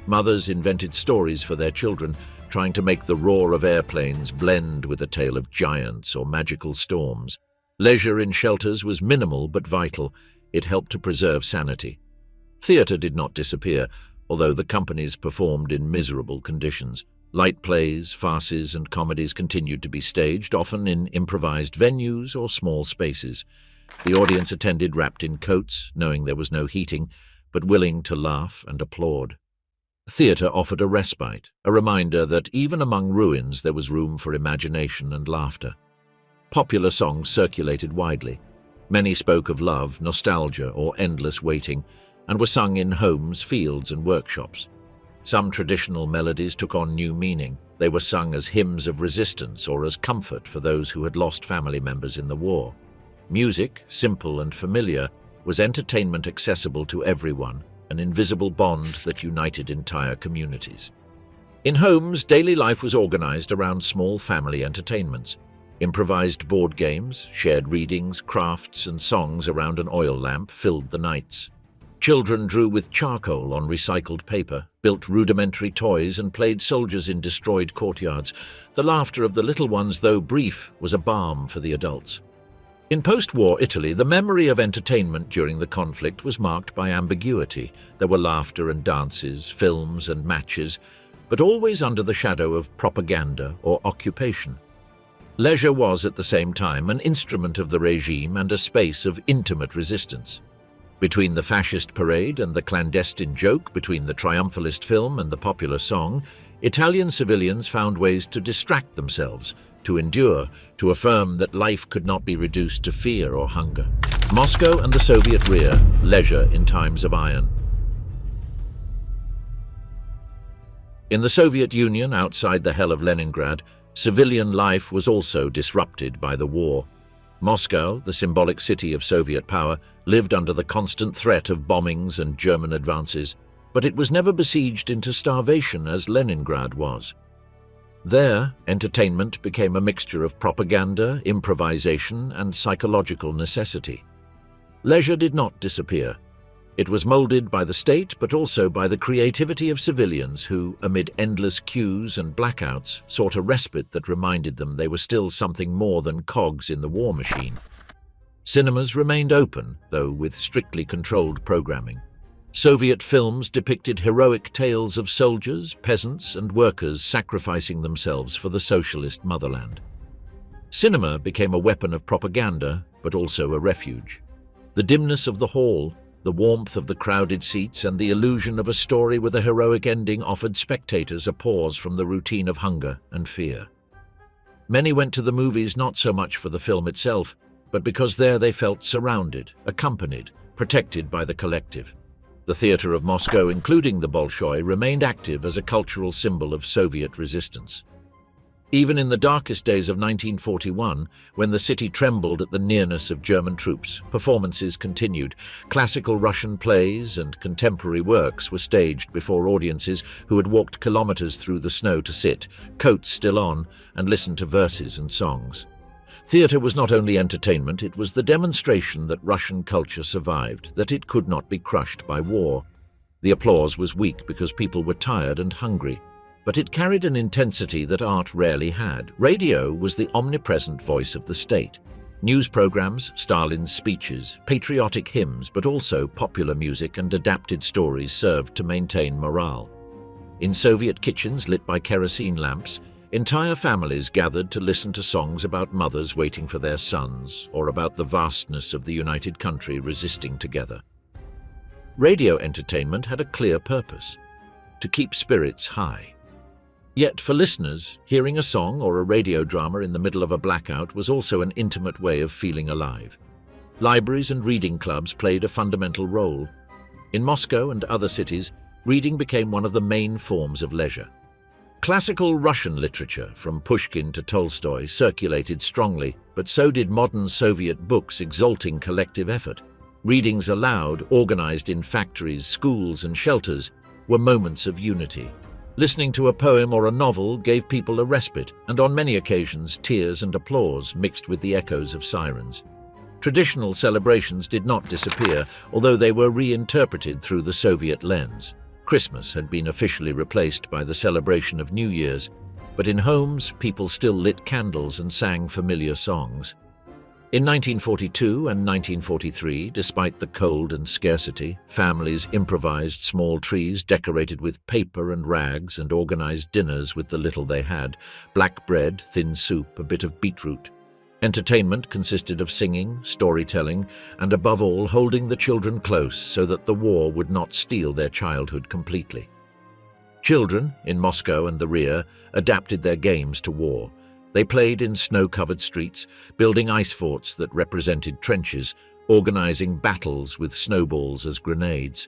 [SPEAKER 1] Mothers invented stories for their children, trying to make the roar of airplanes blend with a tale of giants or magical storms. Leisure in shelters was minimal but vital. It helped to preserve sanity. Theatre did not disappear, although the companies performed in miserable conditions. Light plays, farces, and comedies continued to be staged, often in improvised venues or small spaces. The audience attended wrapped in coats, knowing there was no heating, but willing to laugh and applaud. Theatre offered a respite, a reminder that even among ruins there was room for imagination and laughter. Popular songs circulated widely. Many spoke of love, nostalgia, or endless waiting, and were sung in homes, fields, and workshops. Some traditional melodies took on new meaning. They were sung as hymns of resistance or as comfort for those who had lost family members in the war. Music, simple and familiar, was entertainment accessible to everyone, an invisible bond that united entire communities. In homes, daily life was organized around small family entertainments. Improvised board games, shared readings, crafts, and songs around an oil lamp filled the nights. Children drew with charcoal on recycled paper, built rudimentary toys, and played soldiers in destroyed courtyards. The laughter of the little ones, though brief, was a balm for the adults. In post-war Italy, the memory of entertainment during the conflict was marked by ambiguity. There were laughter and dances, films and matches, but always under the shadow of propaganda or occupation. Leisure was, at the same time, an instrument of the regime and a space of intimate resistance. Between the fascist parade and the clandestine joke, between the triumphalist film and the popular song, Italian civilians found ways to distract themselves, to endure, to affirm that life could not be reduced to fear or hunger. Moscow and the Soviet rear, leisure in times of iron. In the Soviet Union, outside the hell of Leningrad, civilian life was also disrupted by the war. Moscow, the symbolic city of Soviet power, lived under the constant threat of bombings and German advances, but it was never besieged into starvation as Leningrad was. There, entertainment became a mixture of propaganda, improvisation, and psychological necessity. Leisure did not disappear. It was molded by the state, but also by the creativity of civilians who, amid endless queues and blackouts, sought a respite that reminded them they were still something more than cogs in the war machine. Cinemas remained open, though with strictly controlled programming. Soviet films depicted heroic tales of soldiers, peasants, and workers sacrificing themselves for the socialist motherland. Cinema became a weapon of propaganda, but also a refuge. The dimness of the hall, the warmth of the crowded seats, and the illusion of a story with a heroic ending offered spectators a pause from the routine of hunger and fear. Many went to the movies not so much for the film itself, but because there they felt surrounded, accompanied, protected by the collective. The theater of Moscow, including the Bolshoi, remained active as a cultural symbol of Soviet resistance. Even in the darkest days of 1941, when the city trembled at the nearness of German troops, performances continued. Classical Russian plays and contemporary works were staged before audiences who had walked kilometers through the snow to sit, coats still on, and listen to verses and songs. Theater was not only entertainment, it was the demonstration that Russian culture survived, that it could not be crushed by war. The applause was weak because people were tired and hungry, but it carried an intensity that art rarely had. Radio was the omnipresent voice of the state. News programs, Stalin's speeches, patriotic hymns, but also popular music and adapted stories served to maintain morale. In Soviet kitchens lit by kerosene lamps, entire families gathered to listen to songs about mothers waiting for their sons, or about the vastness of the united country resisting together. Radio entertainment had a clear purpose: to keep spirits high. Yet for listeners, hearing a song or a radio drama in the middle of a blackout was also an intimate way of feeling alive. Libraries and reading clubs played a fundamental role. In Moscow and other cities, reading became one of the main forms of leisure. Classical Russian literature, from Pushkin to Tolstoy, circulated strongly, but so did modern Soviet books exalting collective effort. Readings aloud, organized in factories, schools, and shelters, were moments of unity. Listening to a poem or a novel gave people a respite, and on many occasions tears and applause mixed with the echoes of sirens. Traditional celebrations did not disappear, although they were reinterpreted through the Soviet lens. Christmas had been officially replaced by the celebration of New Year's, but in homes people still lit candles and sang familiar songs. In 1942 and 1943, despite the cold and scarcity, families improvised small trees decorated with paper and rags and organized dinners with the little they had: black bread, thin soup, a bit of beetroot. Entertainment consisted of singing, storytelling, and above all, holding the children close so that the war would not steal their childhood completely. Children, in Moscow and the rear, adapted their games to war. They played in snow-covered streets, building ice forts that represented trenches, organizing battles with snowballs as grenades.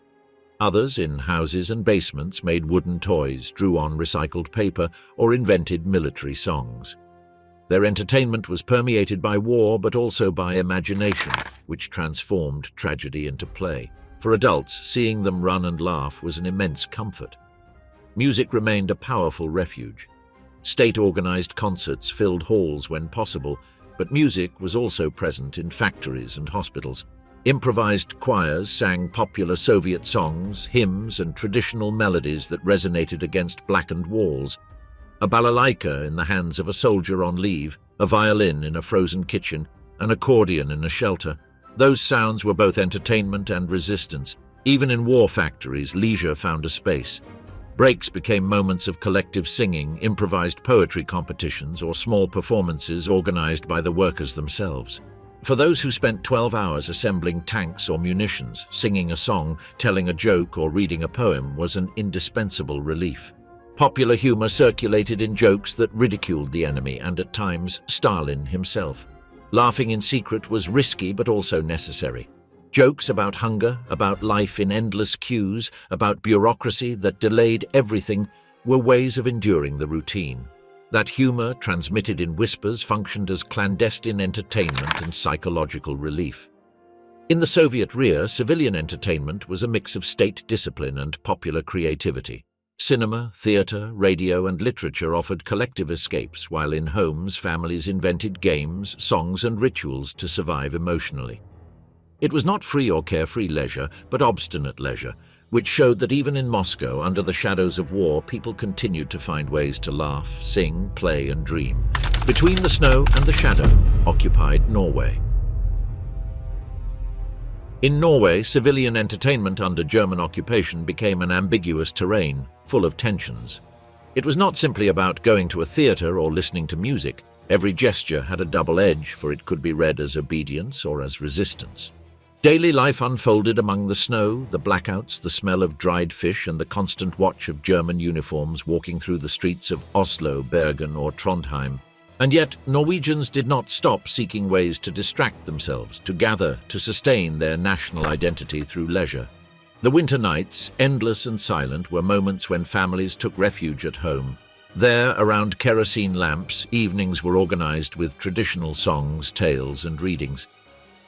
[SPEAKER 1] Others, in houses and basements, made wooden toys, drew on recycled paper, or invented military songs. Their entertainment was permeated by war, but also by imagination, which transformed tragedy into play. For adults, seeing them run and laugh was an immense comfort. Music remained a powerful refuge. State-organized concerts filled halls when possible, but music was also present in factories and hospitals. Improvised choirs sang popular Soviet songs, hymns, and traditional melodies that resonated against blackened walls. A balalaika in the hands of a soldier on leave, a violin in a frozen kitchen, an accordion in a shelter. Those sounds were both entertainment and resistance. Even in war factories, leisure found a space. Breaks became moments of collective singing, improvised poetry competitions, or small performances organized by the workers themselves. For those who spent 12 hours assembling tanks or munitions, singing a song, telling a joke, or reading a poem was an indispensable relief. Popular humor circulated in jokes that ridiculed the enemy and, at times, Stalin himself. Laughing in secret was risky but also necessary. Jokes about hunger, about life in endless queues, about bureaucracy that delayed everything were ways of enduring the routine. That humor, transmitted in whispers, functioned as clandestine entertainment and psychological relief. In the Soviet rear, civilian entertainment was a mix of state discipline and popular creativity. Cinema, theater, radio, and literature offered collective escapes, while in homes, families invented games, songs, and rituals to survive emotionally. It was not free or carefree leisure, but obstinate leisure, which showed that even in Moscow, under the shadows of war, people continued to find ways to laugh, sing, play, and dream. Between the snow and the shadow, occupied Norway. In Norway, civilian entertainment under German occupation became an ambiguous terrain, full of tensions. It was not simply about going to a theater or listening to music. Every gesture had a double edge, for it could be read as obedience or as resistance. Daily life unfolded among the snow, the blackouts, the smell of dried fish, and the constant watch of German uniforms walking through the streets of Oslo, Bergen, or Trondheim. And yet, Norwegians did not stop seeking ways to distract themselves, to gather, to sustain their national identity through leisure. The winter nights, endless and silent, were moments when families took refuge at home. There, around kerosene lamps, evenings were organized with traditional songs, tales, and readings.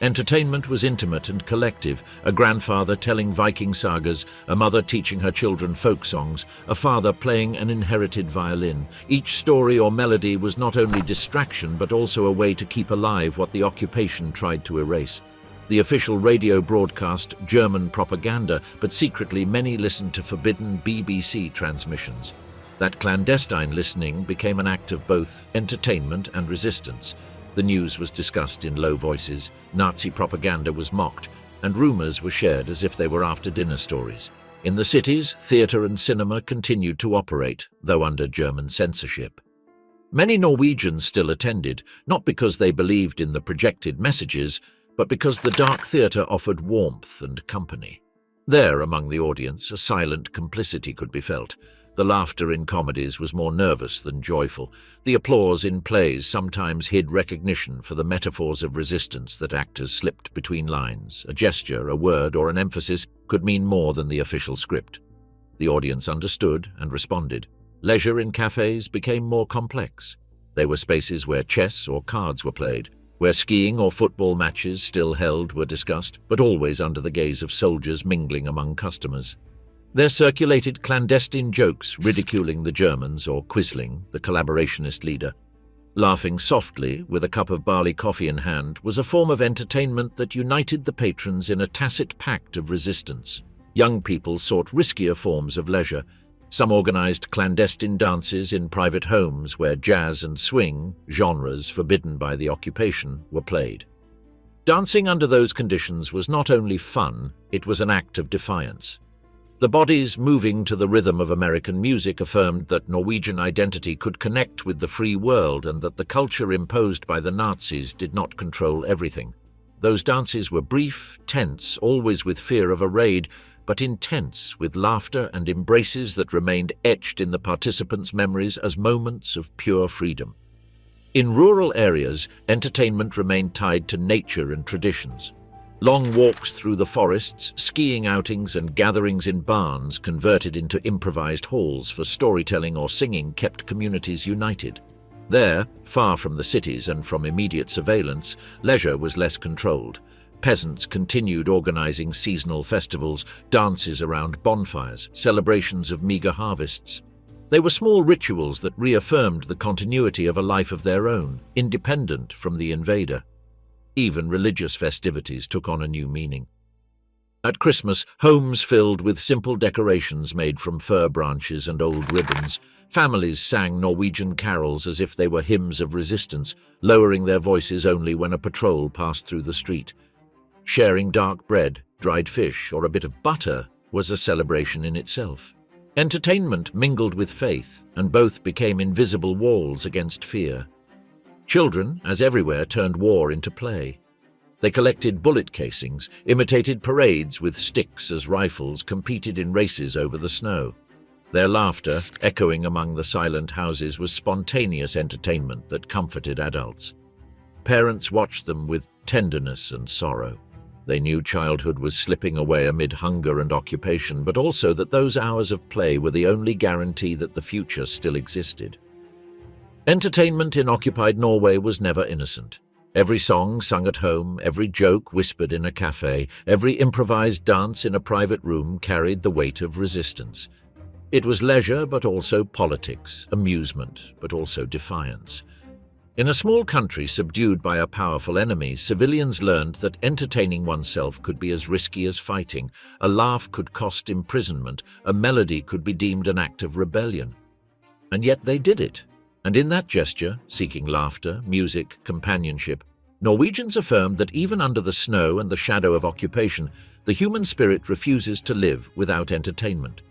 [SPEAKER 1] Entertainment was intimate and collective, a grandfather telling Viking sagas, a mother teaching her children folk songs, a father playing an inherited violin. Each story or melody was not only distraction but also a way to keep alive what the occupation tried to erase. The official radio broadcast German propaganda, but secretly many listened to forbidden BBC transmissions. That clandestine listening became an act of both entertainment and resistance. The news was discussed in low voices, Nazi propaganda was mocked, and rumors were shared as if they were after-dinner stories. In the cities, theater and cinema continued to operate, though under German censorship. Many Norwegians still attended, not because they believed in the projected messages, but because the dark theater offered warmth and company. There, among the audience, a silent complicity could be felt. The laughter in comedies was more nervous than joyful. The applause in plays sometimes hid recognition for the metaphors of resistance that actors slipped between lines. A gesture, a word, or an emphasis could mean more than the official script. The audience understood and responded. Leisure in cafés became more complex. They were spaces where chess or cards were played, where skiing or football matches still held were discussed, but always under the gaze of soldiers mingling among customers. There circulated clandestine jokes ridiculing the Germans or Quisling, the collaborationist leader. Laughing softly, with a cup of barley coffee in hand, was a form of entertainment that united the patrons in a tacit pact of resistance. Young people sought riskier forms of leisure. Some organized clandestine dances in private homes where jazz and swing, genres forbidden by the occupation, were played. Dancing under those conditions was not only fun, it was an act of defiance. The bodies moving to the rhythm of American music affirmed that Norwegian identity could connect with the free world and that the culture imposed by the Nazis did not control everything. Those dances were brief, tense, always with fear of a raid, but intense, with laughter and embraces that remained etched in the participants' memories as moments of pure freedom. In rural areas, entertainment remained tied to nature and traditions. Long walks through the forests, skiing outings, and gatherings in barns converted into improvised halls for storytelling or singing kept communities united. There, far from the cities and from immediate surveillance, leisure was less controlled. Peasants continued organizing seasonal festivals, dances around bonfires, celebrations of meager harvests. They were small rituals that reaffirmed the continuity of a life of their own, independent from the invader. Even religious festivities took on a new meaning. At Christmas, homes filled with simple decorations made from fir branches and old ribbons. Families sang Norwegian carols as if they were hymns of resistance, lowering their voices only when a patrol passed through the street. Sharing dark bread, dried fish, or a bit of butter was a celebration in itself. Entertainment mingled with faith, and both became invisible walls against fear. Children, as everywhere, turned war into play. They collected bullet casings, imitated parades with sticks as rifles, competed in races over the snow. Their laughter, echoing among the silent houses, was spontaneous entertainment that comforted adults. Parents watched them with tenderness and sorrow. They knew childhood was slipping away amid hunger and occupation, but also that those hours of play were the only guarantee that the future still existed. Entertainment in occupied Norway was never innocent. Every song sung at home, every joke whispered in a café, every improvised dance in a private room carried the weight of resistance. It was leisure, but also politics, amusement, but also defiance. In a small country subdued by a powerful enemy, civilians learned that entertaining oneself could be as risky as fighting. A laugh could cost imprisonment, a melody could be deemed an act of rebellion. And yet they did it. And in that gesture, seeking laughter, music, companionship, Norwegians affirmed that even under the snow and the shadow of occupation, the human spirit refuses to live without entertainment.